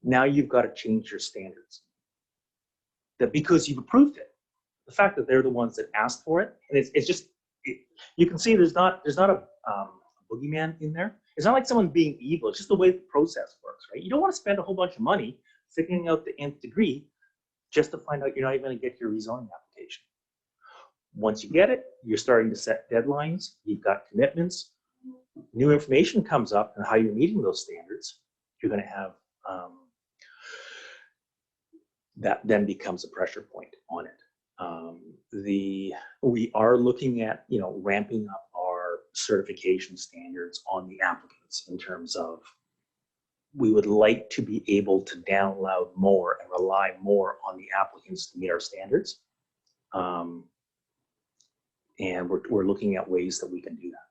Now you've got to change your standards. that because you've approved it, the fact that they're the ones that asked for it, and it's just, you can see there's not a boogeyman in there. It's not like someone being evil. It's just the way the process works, right? You don't want to spend a whole bunch of money figuring out the nth degree just to find out you're not even going to get your rezoning application. Once you get it, you're starting to set deadlines. You've got commitments. New information comes up and how you're meeting those standards. You're going to have that then becomes a pressure point on it. We are looking at, you know, ramping up our certification standards on the applicants in terms of we would like to be able to download more and rely more on the applicants to meet our standards. And we're looking at ways that we can do that.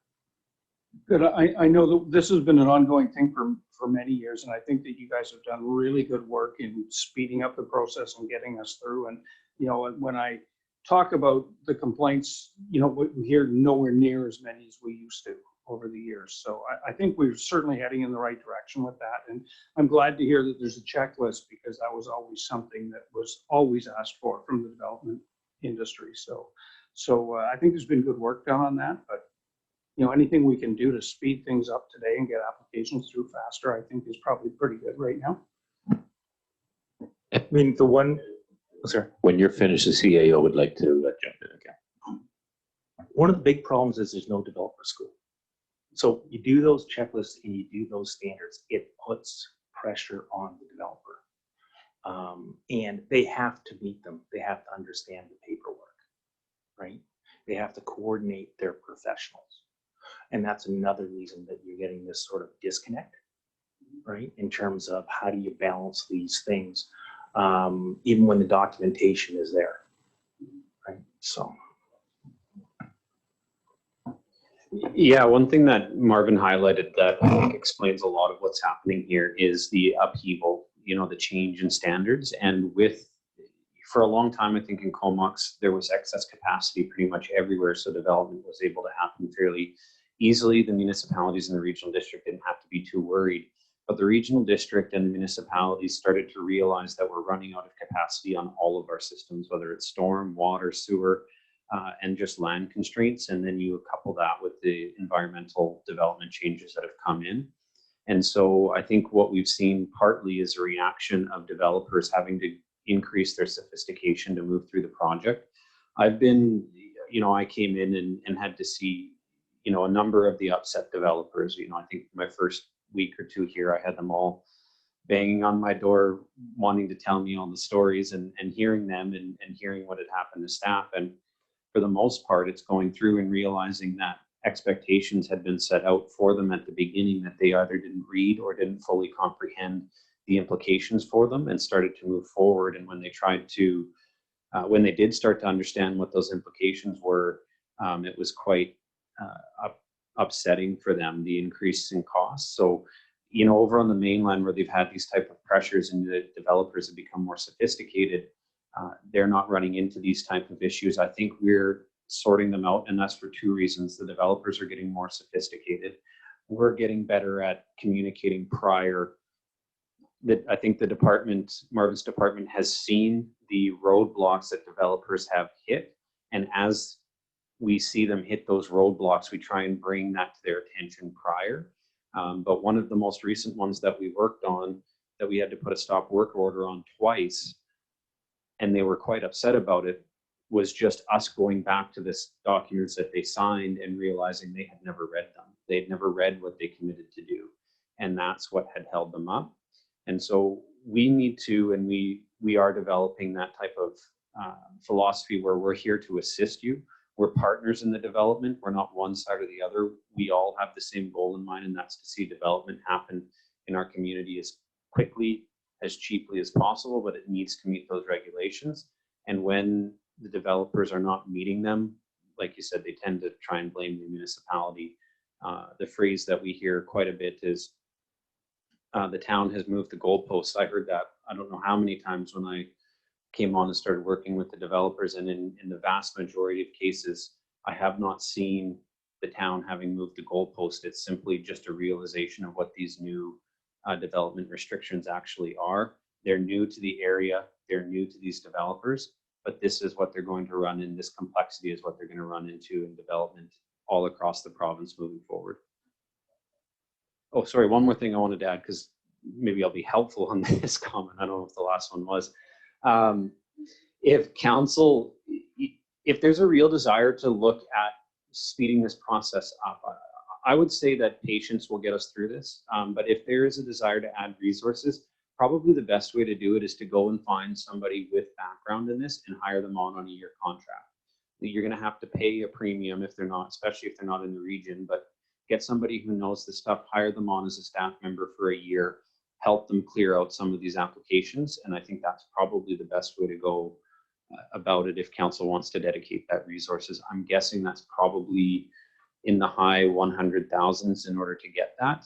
Good. I know that this has been an ongoing thing for many years, and I think that you guys have done really good work in speeding up the process and getting us through. And, you know, when I talk about the complaints, you know, we hear nowhere near as many as we used to over the years. So I think we're certainly heading in the right direction with that. And I'm glad to hear that there's a checklist, because that was always something that was always asked for from the development industry. So I think there's been good work done on that, but you know, anything we can do to speed things up today and get applications through faster, I think is probably pretty good right now. I mean, the one, sorry. When you're finished, the CAO would like to jump in again. One of the big problems is there's no developer school. So you do those checklists and you do those standards, it puts pressure on the developer. And they have to meet them. They have to understand the paperwork, right? They have to coordinate their professionals. And that's another reason that you're getting this sort of disconnect, right? In terms of how do you balance these things, even when the documentation is there, right? So. Yeah, one thing that Marvin highlighted that I think explains a lot of what's happening here is the upheaval, you know, the change in standards. And for a long time, I think in Comox, there was excess capacity pretty much everywhere. So development was able to happen fairly easily. The municipalities in the regional district didn't have to be too worried. But the regional district and the municipalities started to realize that we're running out of capacity on all of our systems, whether it's storm, water, sewer, and just land constraints. And then you couple that with the environmental development changes that have come in. And so I think what we've seen partly is a reaction of developers having to increase their sophistication to move through the project. I've been, you know, I came in and had to see, you know, a number of the upset developers. You know, I think my first week or two here, I had them all banging on my door, wanting to tell me all the stories and hearing them and hearing what had happened to staff. And for the most part, it's going through and realizing that expectations had been set out for them at the beginning that they either didn't read or didn't fully comprehend the implications for them, and started to move forward. And when they tried to, when they did start to understand what those implications were, it was quite upsetting for them, the increase in costs. So, you know, over on the mainland where they've had these type of pressures and the developers have become more sophisticated, they're not running into these type of issues. I think we're sorting them out, and that's for two reasons. The developers are getting more sophisticated. We're getting better at communicating prior. That I think the department, Marvin's department, has seen the roadblocks that developers have hit, and as we see them hit those roadblocks, we try and bring that to their attention prior. But one of the most recent ones that we worked on, that we had to put a stop work order on twice, and they were quite upset about it, was just us going back to this documents that they signed and realizing they had never read them. They'd never read what they committed to do. And that's what had held them up. And so we need to, and we are developing that type of philosophy where we're here to assist you. We're partners in the development. We're not one side or the other. We all have the same goal in mind, and that's to see development happen in our community as quickly, as cheaply as possible, but it needs to meet those regulations. And when the developers are not meeting them, like you said, they tend to try and blame the municipality. The phrase that we hear quite a bit is the town has moved the goalposts. I heard that I don't know how many times when I came on and started working with the developers, and in the vast majority of cases, I have not seen the town having moved the goalpost. It's simply just a realization of what these new development restrictions actually are. They're new to the area. they're new to these developers, but this is what they're going to run in. This complexity is what they're going to run into in development all across the province moving forward. Oh, sorry, one more thing I wanted to add, because maybe I'll be helpful on this comment. I don't know if the last one was. If council, if there's a real desire to look at speeding this process up, I would say that patience will get us through this. But if there is a desire to add resources, probably the best way to do it is to go and find somebody with background in this and hire them on a year contract. You're going to have to pay a premium if they're not, especially if they're not in the region, but get somebody who knows this stuff, hire them on as a staff member for a year, help them clear out some of these applications. And I think that's probably the best way to go about it if council wants to dedicate that resources. I'm guessing that's probably in the high 100,000s in order to get that.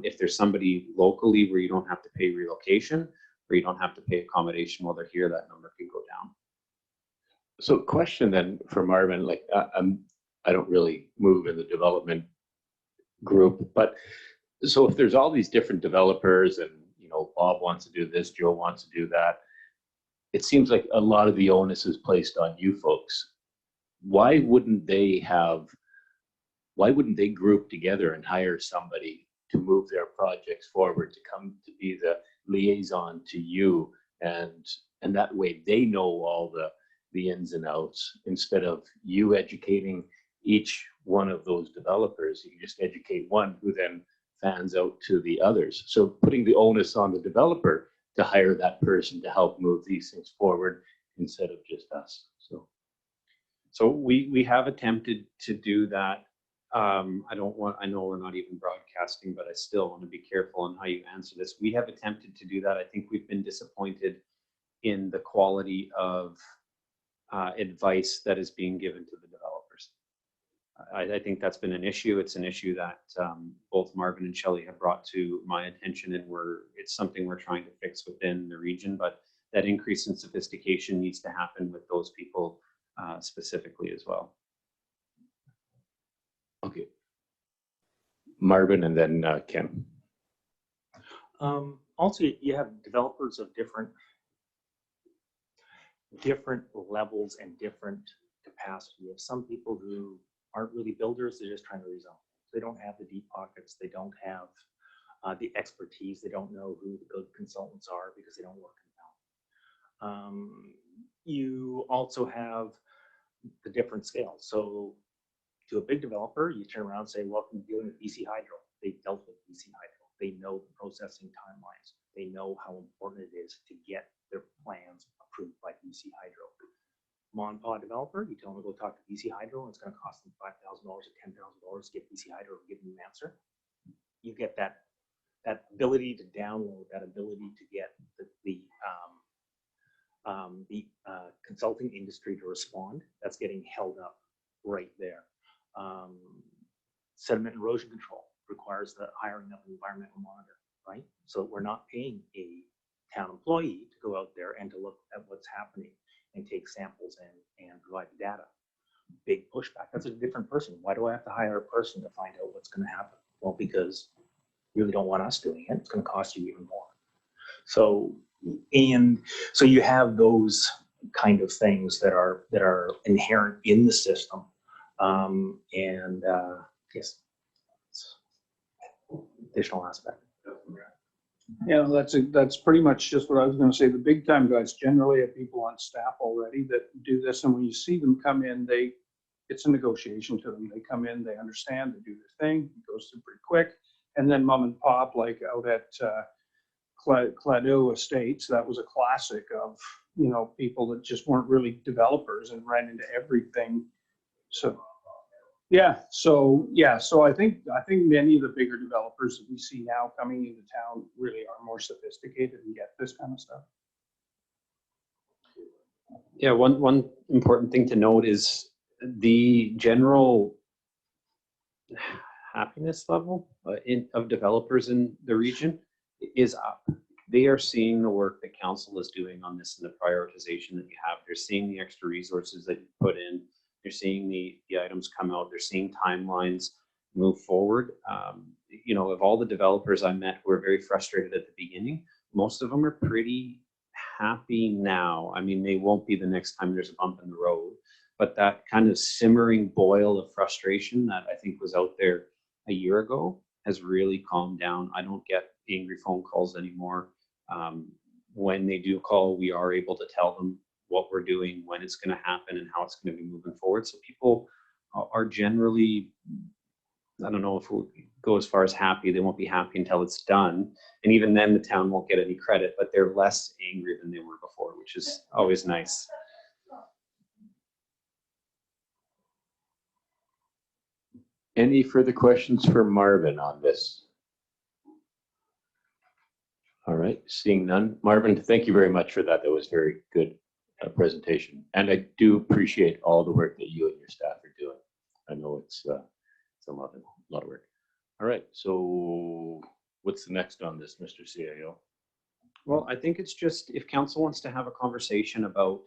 If there's somebody locally where you don't have to pay relocation, or you don't have to pay accommodation while they're here, that number could go down. So question then for Marvin, like I don't really move in the development group, but so if there's all these different developers and, you know, Bob wants to do this, Joe wants to do that, it seems like a lot of the onus is placed on you folks. Why wouldn't they group together and hire somebody to move their projects forward, to come to be the liaison to you, and that way they know all the ins and outs, instead of you educating each one of those developers? You just educate one who then fans out to the others. So putting the onus on the developer to hire that person to help move these things forward instead of just us. So we have attempted to do that. I know we're not even broadcasting, but I still want to be careful on how you answer this. We have attempted to do that. I think we've been disappointed in the quality of advice that is being given to the developers. I think that's been an issue. It's an issue that both Marvin and Shelley have brought to my attention, and it's something we're trying to fix within the region, but that increase in sophistication needs to happen with those people specifically as well. Okay. Marvin and then Ken. Also, you have developers of different levels and different capacity. You have some people who aren't really builders, they're just trying to rezone. They don't have the deep pockets, they don't have the expertise, they don't know who the good consultants are because they don't work in town. You also have the different scales. So to a big developer, you turn around and say, welcome to dealing with BC Hydro. They've dealt with BC Hydro. They know the processing timelines. They know how important it is to get their plans approved by BC Hydro. Mon-Pod developer, you tell them to go talk to BC Hydro, and it's going to cost them $5,000 or $10,000 to get BC Hydro to give them an answer. You get that ability to download, that ability to get the consulting industry to respond. That's getting held up right there. Sediment and erosion control requires the hiring of an environmental monitor, right? So we're not paying a town employee to go out there and to look at what's happening and take samples and provide the data. Big pushback. That's a different person. Why do I have to hire a person to find out what's going to happen? Well, because you really don't want us doing it. It's going to cost you even more. So you have those kind of things that are inherent in the system. Yes, additional aspect. Yeah, that's pretty much just what I was going to say. The big time guys generally have people on staff already that do this, and when you see them come in, it's a negotiation to them. They come in, they understand, they do their thing, it goes through pretty quick, and then mom and pop, like out at Clado Estates, that was a classic of, you know, people that just weren't really developers and ran into everything. So I think many of the bigger developers that we see now coming into town really are more sophisticated and get this kind of stuff. Yeah, one important thing to note is the general happiness level of developers in the region is up. They are seeing the work that council is doing on this and the prioritization that you have. They're seeing the extra resources that you put in. They're seeing the items come out. They're seeing timelines move forward. You know, of all the developers I met who were very frustrated at the beginning, most of them are pretty happy now. I mean, they won't be the next time there's a bump in the road, but that kind of simmering boil of frustration that I think was out there a year ago has really calmed down. I don't get angry phone calls anymore. When they do call, we are able to tell them what we're doing, when it's going to happen, and how it's going to be moving forward. So people are generally, I don't know if we'll go as far as happy. They won't be happy until it's done. And even then, the town won't get any credit, but they're less angry than they were before, which is always nice. Any further questions for Marvin on this? All right, seeing none. Marvin, thank you very much for that. That was very good presentation. And I do appreciate all the work that you and your staff are doing. I know it's a lot of work. All right, so what's the next on this, Mr. CAO? Well, I think it's just if council wants to have a conversation about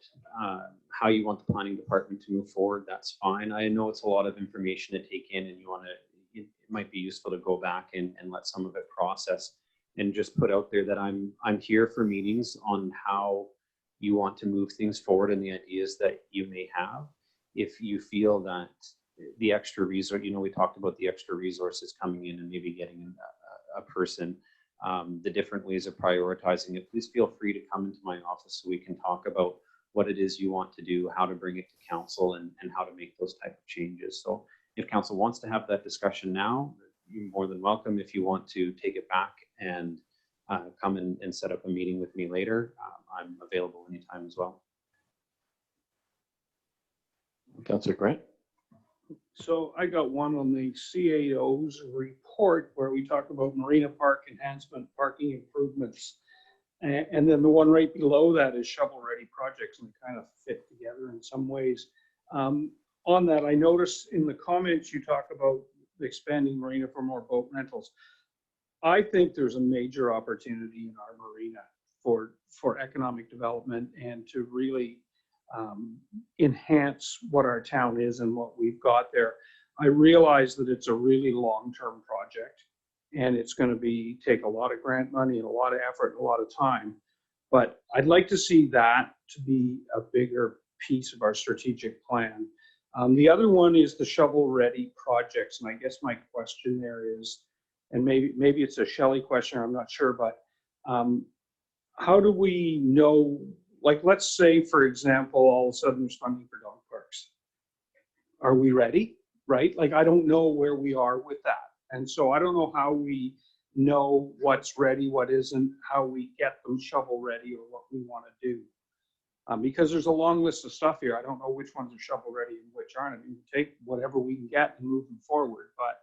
how you want the planning department to move forward, that's fine. I know it's a lot of information to take in, and you want to, it might be useful to go back and let some of it process, and just put out there that I'm here for meetings on how you want to move things forward and the ideas that you may have. If you feel that the extra resource, we talked about the extra resources coming in and maybe getting a person, the different ways of prioritizing it, please feel free to come into my office so we can talk about what it is you want to do, how to bring it to council, and how to make those type of changes. So if council wants to have that discussion now, you're more than welcome. If you want to take it back and come and set up a meeting with me later, I'm available anytime as well. Councillor Grant? So I got one on the CAO's report where we talk about Marina Park enhancement, parking improvements. And then the one right below that is shovel-ready projects, and they kind of fit together in some ways. On that, I noticed in the comments you talk about expanding marina for more boat rentals. I think there's a major opportunity in our marina for economic development and to really enhance what our town is and what we've got there. I realize that it's a really long-term project, and it's going to take a lot of grant money and a lot of effort and a lot of time. But I'd like to see that to be a bigger piece of our strategic plan. The other one is the shovel-ready projects, and I guess my question there is, and maybe it's a Shelley question, I'm not sure, but how do we know, like, let's say, for example, all of a sudden there's funding for dog parks. Are we ready, right? Like, I don't know where we are with that. And so I don't know how we know what's ready, what isn't, how we get them shovel ready, or what we want to do. Because there's a long list of stuff here. I don't know which ones are shovel ready and which aren't. I mean, take whatever we can get and move them forward. But,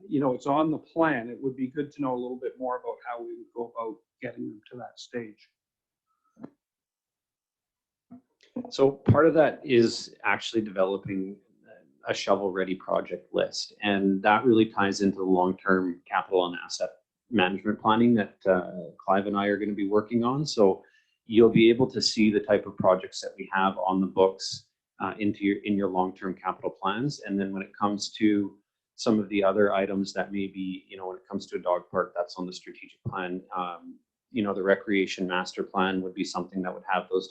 it's on the plan. It would be good to know a little bit more about how we would go about getting them to that stage. So part of that is actually developing a shovel-ready project list, and that really ties into the long-term capital and asset management planning that Clive and I are going to be working on. So you'll be able to see the type of projects that we have on the books in your long-term capital plans. And then when it comes to some of the other items that may be, when it comes to a dog park, that's on the strategic plan. The recreation master plan would be something that would have those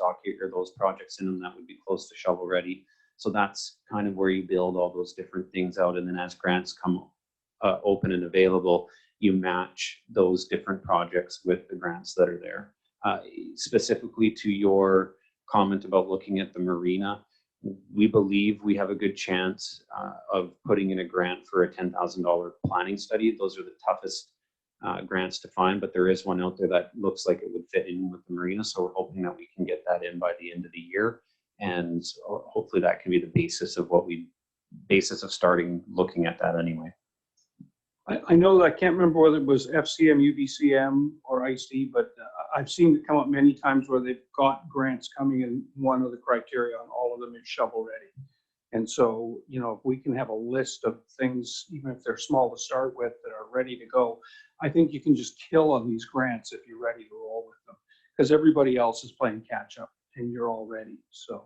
projects in them that would be close to shovel ready. So that's kind of where you build all those different things out. And then as grants come open and available, you match those different projects with the grants that are there. Specifically to your comment about looking at the marina, we believe we have a good chance of putting in a grant for a $10,000 planning study. Those are the toughest grants to find, but there is one out there that looks like it would fit in with the marina. So we're hoping that we can get that in by the end of the year. And hopefully that can be the basis of starting looking at that anyway. I know that I can't remember whether it was FCM, UBCM, or ICE, but I've seen it come up many times where they've got grants coming, and one of the criteria on all of them is shovel ready. And so, if we can have a list of things, even if they're small to start with, that are ready to go, I think you can just kill on these grants if you're ready to roll with them, because everybody else is playing catch up and you're all ready. So.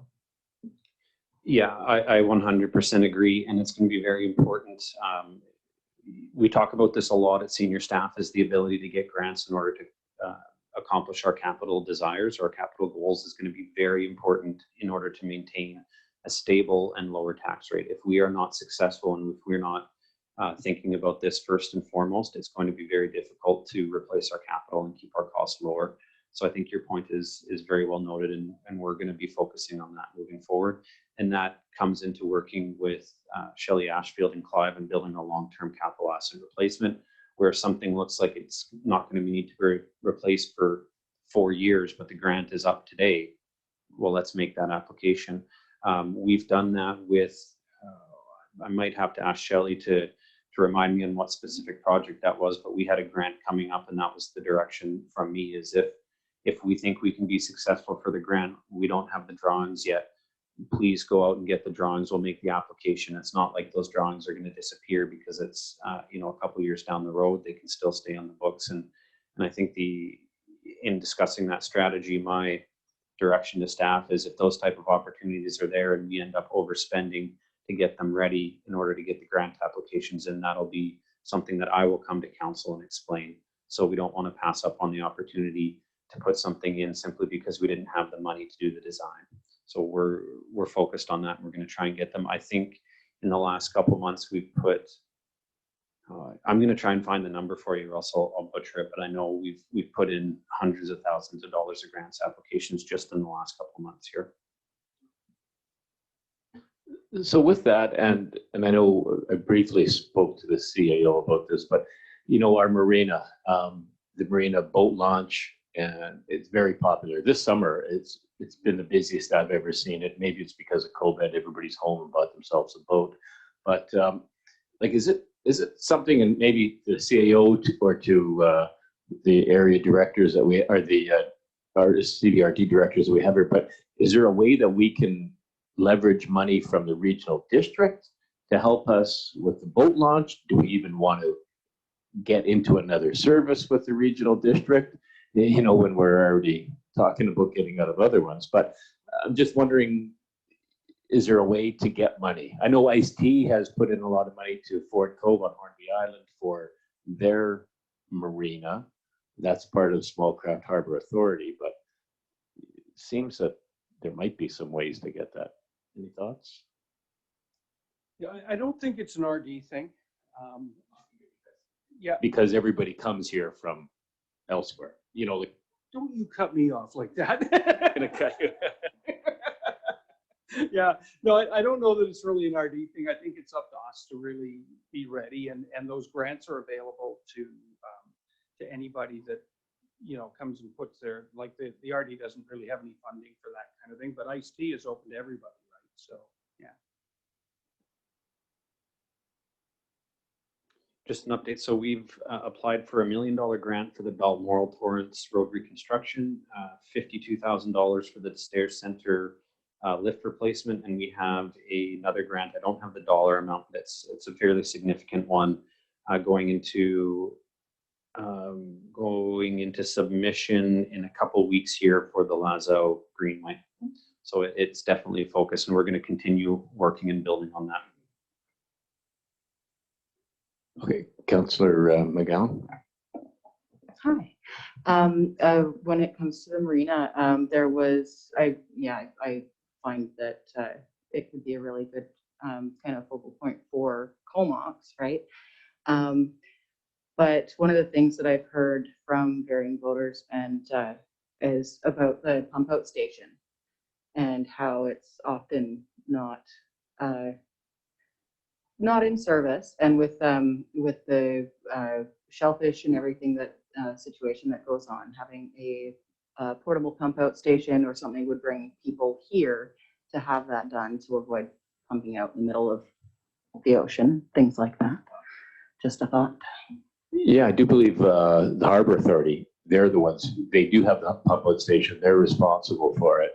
Yeah, I 100% agree. And it's going to be very important. We talk about this a lot at senior staff, is the ability to get grants in order to accomplish our capital desires, our capital goals, is going to be very important in order to maintain a stable and lower tax rate. If we are not successful and if we're not thinking about this first and foremost, it's going to be very difficult to replace our capital and keep our costs lower. So I think your point is very well noted, and we're going to be focusing on that moving forward. And that comes into working with Shelley Ashfield and Clive and building a long-term capital asset replacement, where something looks like it's not going to need to be replaced for 4 years, but the grant is up today. Well, let's make that application. We've done that with, I might have to ask Shelley to remind me on what specific project that was, but we had a grant coming up, and that was the direction from me, is if we think we can be successful for the grant, we don't have the drawings yet, please go out and get the drawings. We'll make the application. It's not like those drawings are going to disappear because it's a couple of years down the road. They can still stay on the books. And I think in discussing that strategy, my direction to staff is, if those type of opportunities are there and we end up overspending to get them ready in order to get the grant applications in, that'll be something that I will come to council and explain. So we don't want to pass up on the opportunity to put something in simply because we didn't have the money to do the design. So we're focused on that. And we're going to try and get them. I think in the last couple of months we've put, I'm going to try and find the number for you, or else I'll butcher it, but I know we've put in hundreds of thousands of dollars of grants applications just in the last couple of months here. So with that, and I know I briefly spoke to the CAO about this, but our marina, the marina boat launch, and it's very popular. This summer, it's been the busiest I've ever seen it. Maybe it's because of COVID, everybody's home and bought themselves a boat. But is it something, and maybe the CAO or to the area directors that we are, our CDRT directors that we have here, but is there a way that we can leverage money from the regional district to help us with the boat launch? Do we even want to get into another service with the regional district, when we're already talking about getting out of other ones? But I'm just wondering, is there a way to get money? I know Ice-T has put in a lot of money to Ford Cove on Hornby Island for their marina. That's part of Small Craft Harbor Authority, but it seems that there might be some ways to get that. Any thoughts? Yeah, I don't think it's an RD thing. Yeah. Because everybody comes here from elsewhere. Don't you cut me off like that. I'm gonna cut you. Yeah, no, I don't know that it's really an RD thing. I think it's up to us to really be ready, and those grants are available to anybody that comes and puts their, like the RD doesn't really have any funding for that kind of thing, but Ice-T is open to everybody, right? So yeah. Just an update. So we've applied for $1 million grant for the Balmoral Torrance Road reconstruction, $52,000 for the Stairs Center lift replacement, and we have another grant. I don't have the dollar amount, but it's a fairly significant one going into submission in a couple weeks here for the Lazo Greenway. So it's definitely a focus, and we're going to continue working and building on that. Okay, Councillor McGowan. Hi. When it comes to the marina, I find that it could be a really good kind of focal point for Comox, right? But one of the things that I've heard from varying voters is about the pump out station and how it's often not in service, and with the shellfish and everything that situation that goes on, having a portable pump out station or something would bring people here to have that done, to avoid pumping out in the middle of the ocean, things like that. Just a thought. Yeah, I do believe the Harbor Authority, they're the ones, they do have the pump out station. They're responsible for it.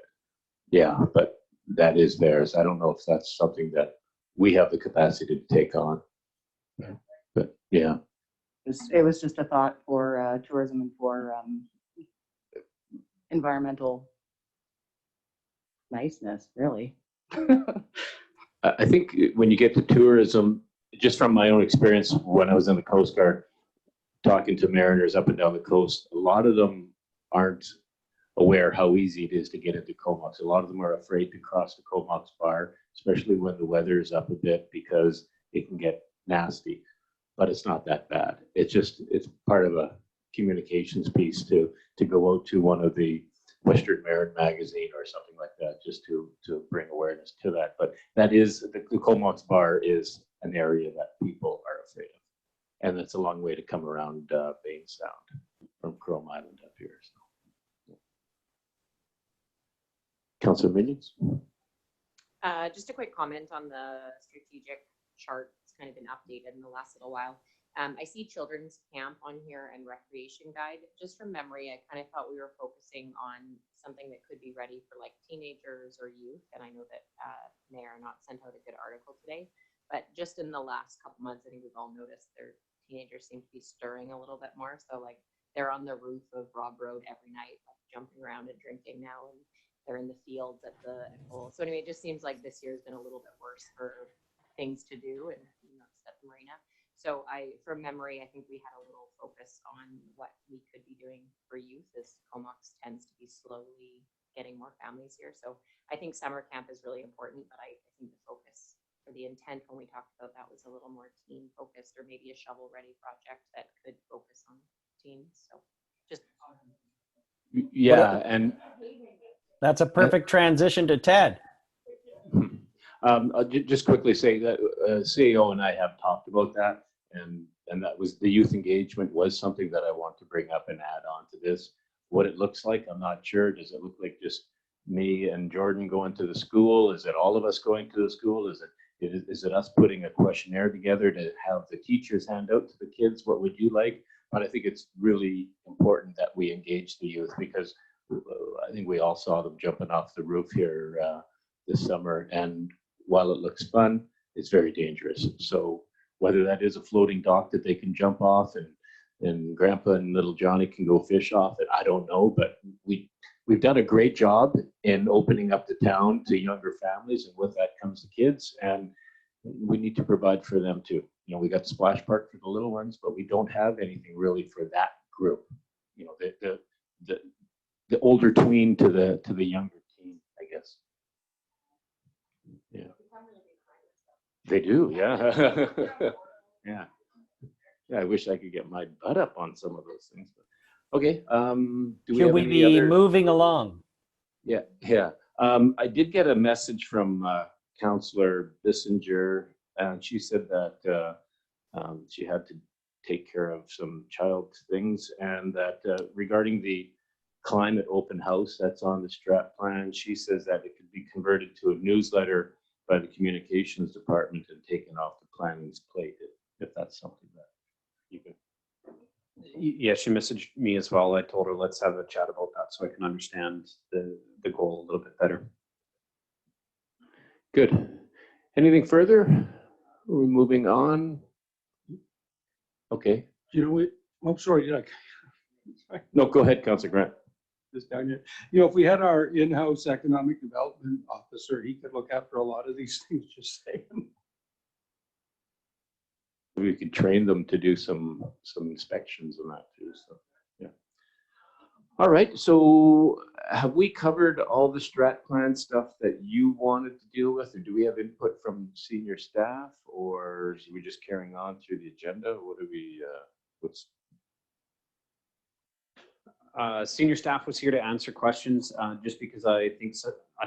Yeah, but that is theirs. I don't know if that's something that we have the capacity to take on. But yeah. It was just a thought for tourism and for environmental niceness, really. I think when you get to tourism, just from my own experience when I was in the Coast Guard, talking to mariners up and down the coast, a lot of them aren't aware how easy it is to get into Comox. A lot of them are afraid to cross the Comox bar, especially when the weather is up a bit, because it can get nasty. But it's not that bad. It's part of a communications piece to go out to one of the Western Marin magazine or something like that, just to bring awareness to that. But that is, the Comox bar is an area that people are afraid of. And that's a long way to come around Bain Sound from Chrome Island up here. So. Councillor Minions? Just a quick comment on the strategic chart. It's kind of been updated in the last little while. I see children's camp on here and recreation guide. Just from memory, I kind of thought we were focusing on something that could be ready for like teenagers or youth. And I know that Mayor not sent out a good article today, but just in the last couple months, I think we've all noticed their teenagers seem to be stirring a little bit more. So like they're on the roof of Rob Road every night, like jumping around and drinking now, and they're in the fields at the pool. So anyway, it just seems like this year's been a little bit worse for things to do, and it's at the marina. So from memory, I think we had a little focus on what we could be doing for youth, as Comox tends to be slowly getting more families here. So I think summer camp is really important, but I think the focus or the intent when we talked about that was a little more teen focused, or maybe a shovel ready project that could focus on teens. So just Yeah, and That's a perfect transition to Ted. I'll just quickly say that CEO and I have talked about that, and that was the youth engagement was something that I want to bring up and add on to this. What it looks like, I'm not sure. Does it look like just me and Jordan going to the school? Is it all of us going to the school? Is it us putting a questionnaire together to have the teachers hand out to the kids? What would you like? But I think it's really important that we engage the youth, because I think we all saw them jumping off the roof here this summer, and while it looks fun, it's very dangerous. So whether that is a floating dock that they can jump off and Grandpa and little Johnny can go fish off it, I don't know, but we've done a great job in opening up the town to younger families, and with that comes the kids, and we need to provide for them too. We got the splash park for the little ones, but we don't have anything really for that group. The older tween to the younger teen, I guess. Yeah. They do, yeah. Yeah. Yeah, I wish I could get my butt up on some of those things. But, okay. Should we be moving along? Yeah, yeah. I did get a message from Councillor Bissinger, and she said that she had to take care of some child things, and that regarding the climate open house that's on the strat plan, she says that it could be converted to a newsletter by the communications department and taken off the planning's plate, if that's something that you can. Yeah, she messaged me as well. I told her let's have a chat about that so I can understand the goal a little bit better. Good. Anything further? Are we moving on? Okay. You know what? I'm sorry, Doug. No, go ahead, Councillor Grant. Just down here. If we had our in-house economic development officer, he could look after a lot of these things, just saying. We could train them to do some inspections and that too. So, yeah. All right. So have we covered all the strat plan stuff that you wanted to deal with, or do we have input from senior staff, or are we just carrying on through the agenda? What do we, what's Senior staff was here to answer questions, just because I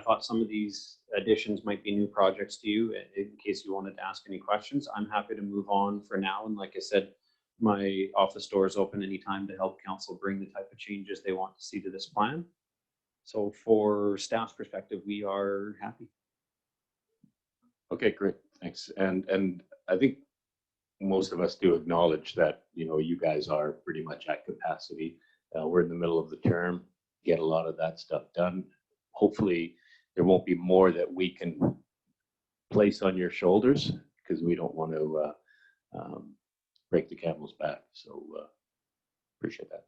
thought some of these additions might be new projects to you. In case you wanted to ask any questions, I'm happy to move on for now. And like I said, my office door is open anytime to help council bring the type of changes they want to see to this plan. So for staff's perspective, we are happy. Okay, great, thanks. And I think most of us do acknowledge that, you guys are pretty much at capacity. We're in the middle of the term, get a lot of that stuff done. Hopefully there won't be more that we can place on your shoulders, because we don't want to break the camel's back. So appreciate that.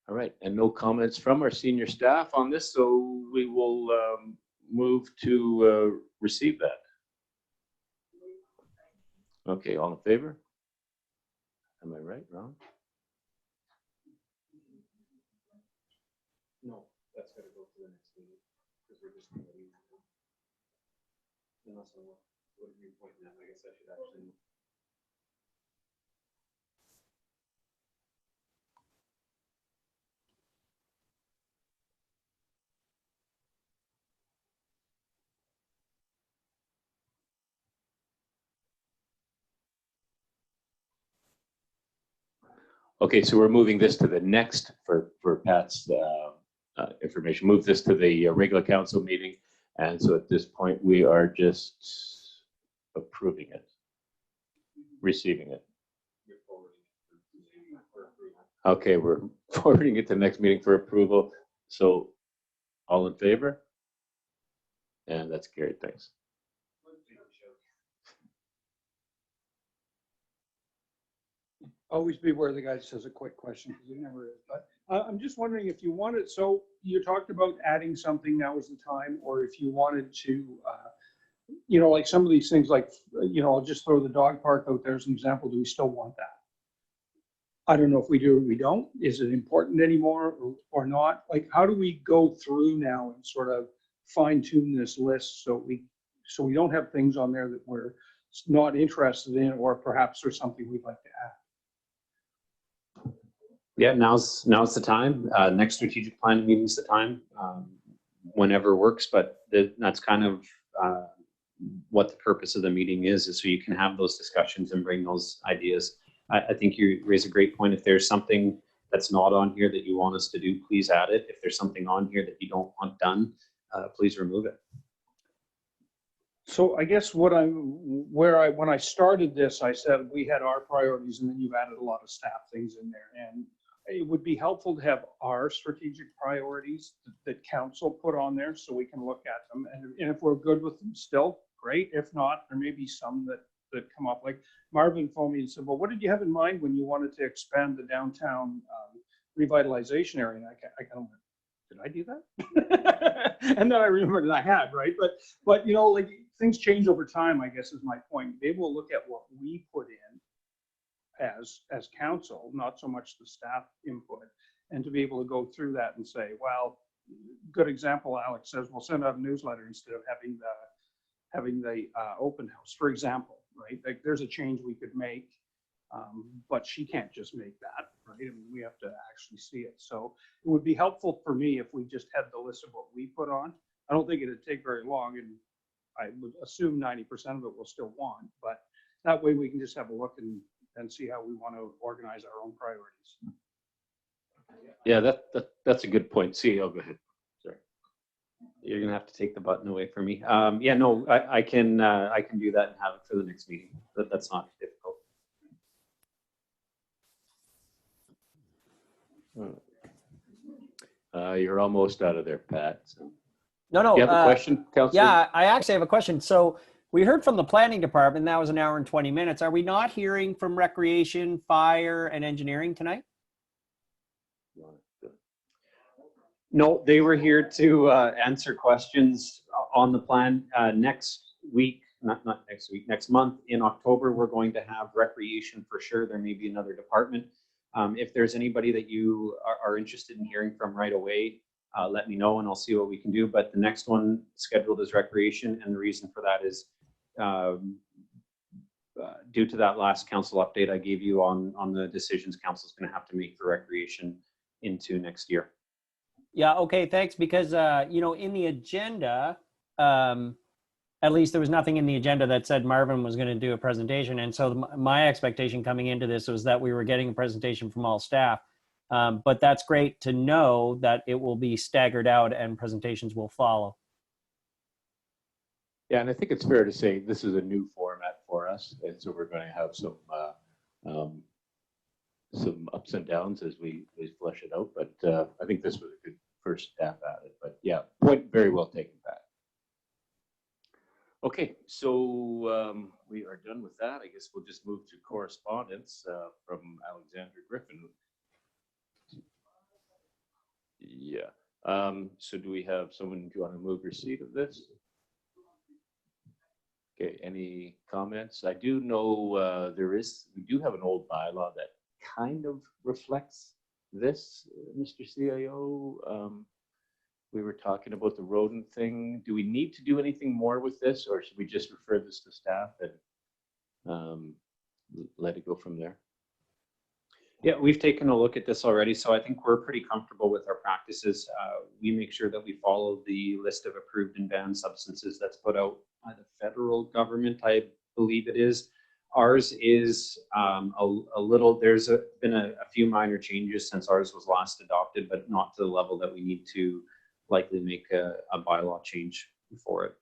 All right, and no comments from our senior staff on this, so we will move to receive that. Okay, all in favor? Am I right, Ron? No, that's gotta go to the next meeting, because we're just. Unless I would be pointing at, I guess I should actually. Okay, so we're moving this to the next for Pat's information. Move this to the regular council meeting. And so at this point, we are just approving it, receiving it. Okay, we're forwarding it to the next meeting for approval. So all in favor? And that's carried, thanks. Always beware the guy that says a quick question, because he never is. But I'm just wondering if you wanted, so you talked about adding something, now is the time, or if you wanted to, you know, like some of these things, like, you know, I'll just throw the dog park out there as an example. Do we still want that? I don't know if we do or we don't. Is it important anymore or not? Like, how do we go through now and sort of fine tune this list so we don't have things on there that we're not interested in, or perhaps there's something we'd like to add? Yeah, now's the time. Next strategic planning meeting is the time, whenever works. But that's kind of what the purpose of the meeting is so you can have those discussions and bring those ideas. I think you raise a great point. If there's something that's not on here that you want us to do, please add it. If there's something on here that you don't want done, please remove it. So I guess when I started this, I said we had our priorities, and then you've added a lot of staff things in there. And it would be helpful to have our strategic priorities that council put on there so we can look at them. And if we're good with them still, great. If not, there may be some that come up. Like Marvin phoned me and said, well, what did you have in mind when you wanted to expand the downtown revitalization area? And I kind of went, did I do that? And then I remembered that I had, right? But you know, like things change over time, I guess is my point. They will look at what we put in as council, not so much the staff input, and to be able to go through that and say, well, good example, Alex says, we'll send out a newsletter instead of having the open house, for example, right? Like there's a change we could make, but she can't just make that, right? I mean, we have to actually see it. So it would be helpful for me if we just had the list of what we put on. I don't think it'd take very long, and I would assume 90% of it we'll still want, but that way we can just have a look and see how we want to organize our own priorities. Yeah, that's a good point. See, I'll go ahead. Sorry. You're gonna have to take the button away from me. Yeah, no, I can do that and have it for the next meeting. That's not difficult. You're almost out of there, Pat. So. No. You have a question, Councilor? Yeah, I actually have a question. So we heard from the planning department, that was an hour and 20 minutes. Are we not hearing from recreation, fire, and engineering tonight? No, they were here to answer questions on the plan. Next week, not next week, next month in October, we're going to have recreation for sure. There may be another department. If there's anybody that you are interested in hearing from right away, let me know and I'll see what we can do. But the next one scheduled is recreation, and the reason for that is due to that last council update I gave you on the decisions council's going to have to make for recreation into next year. Yeah, okay, thanks. Because, you know, in the agenda, at least there was nothing in the agenda that said Marvin was going to do a presentation. And so my expectation coming into this was that we were getting a presentation from all staff. But that's great to know that it will be staggered out and presentations will follow. Yeah, and I think it's fair to say this is a new format for us, and so we're going to have some ups and downs as we flesh it out. But I think this was a good first stab at it. But yeah, point very well taken, Pat. Okay, so we are done with that. I guess we'll just move to correspondence from Alexander Griffin. Yeah. So do we have someone, do you want to move receipt of this? Okay, any comments? I do know we do have an old bylaw that kind of reflects this, Mr. CIO? We were talking about the rodent thing. Do we need to do anything more with this, or should we just refer this to staff and let it go from there? Yeah, we've taken a look at this already, so I think we're pretty comfortable with our practices. We make sure that we follow the list of approved and banned substances that's put out by the federal government, I believe it is. Ours is a little, there's been a few minor changes since ours was last adopted, but not to the level that we need to likely make a bylaw change for it.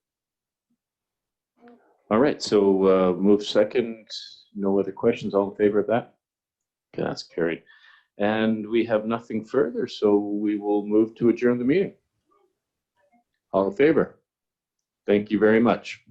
All right, so move second. No other questions. All in favor of that? Okay, that's carried. And we have nothing further, so we will move to adjourn the meeting. All in favor? Thank you very much.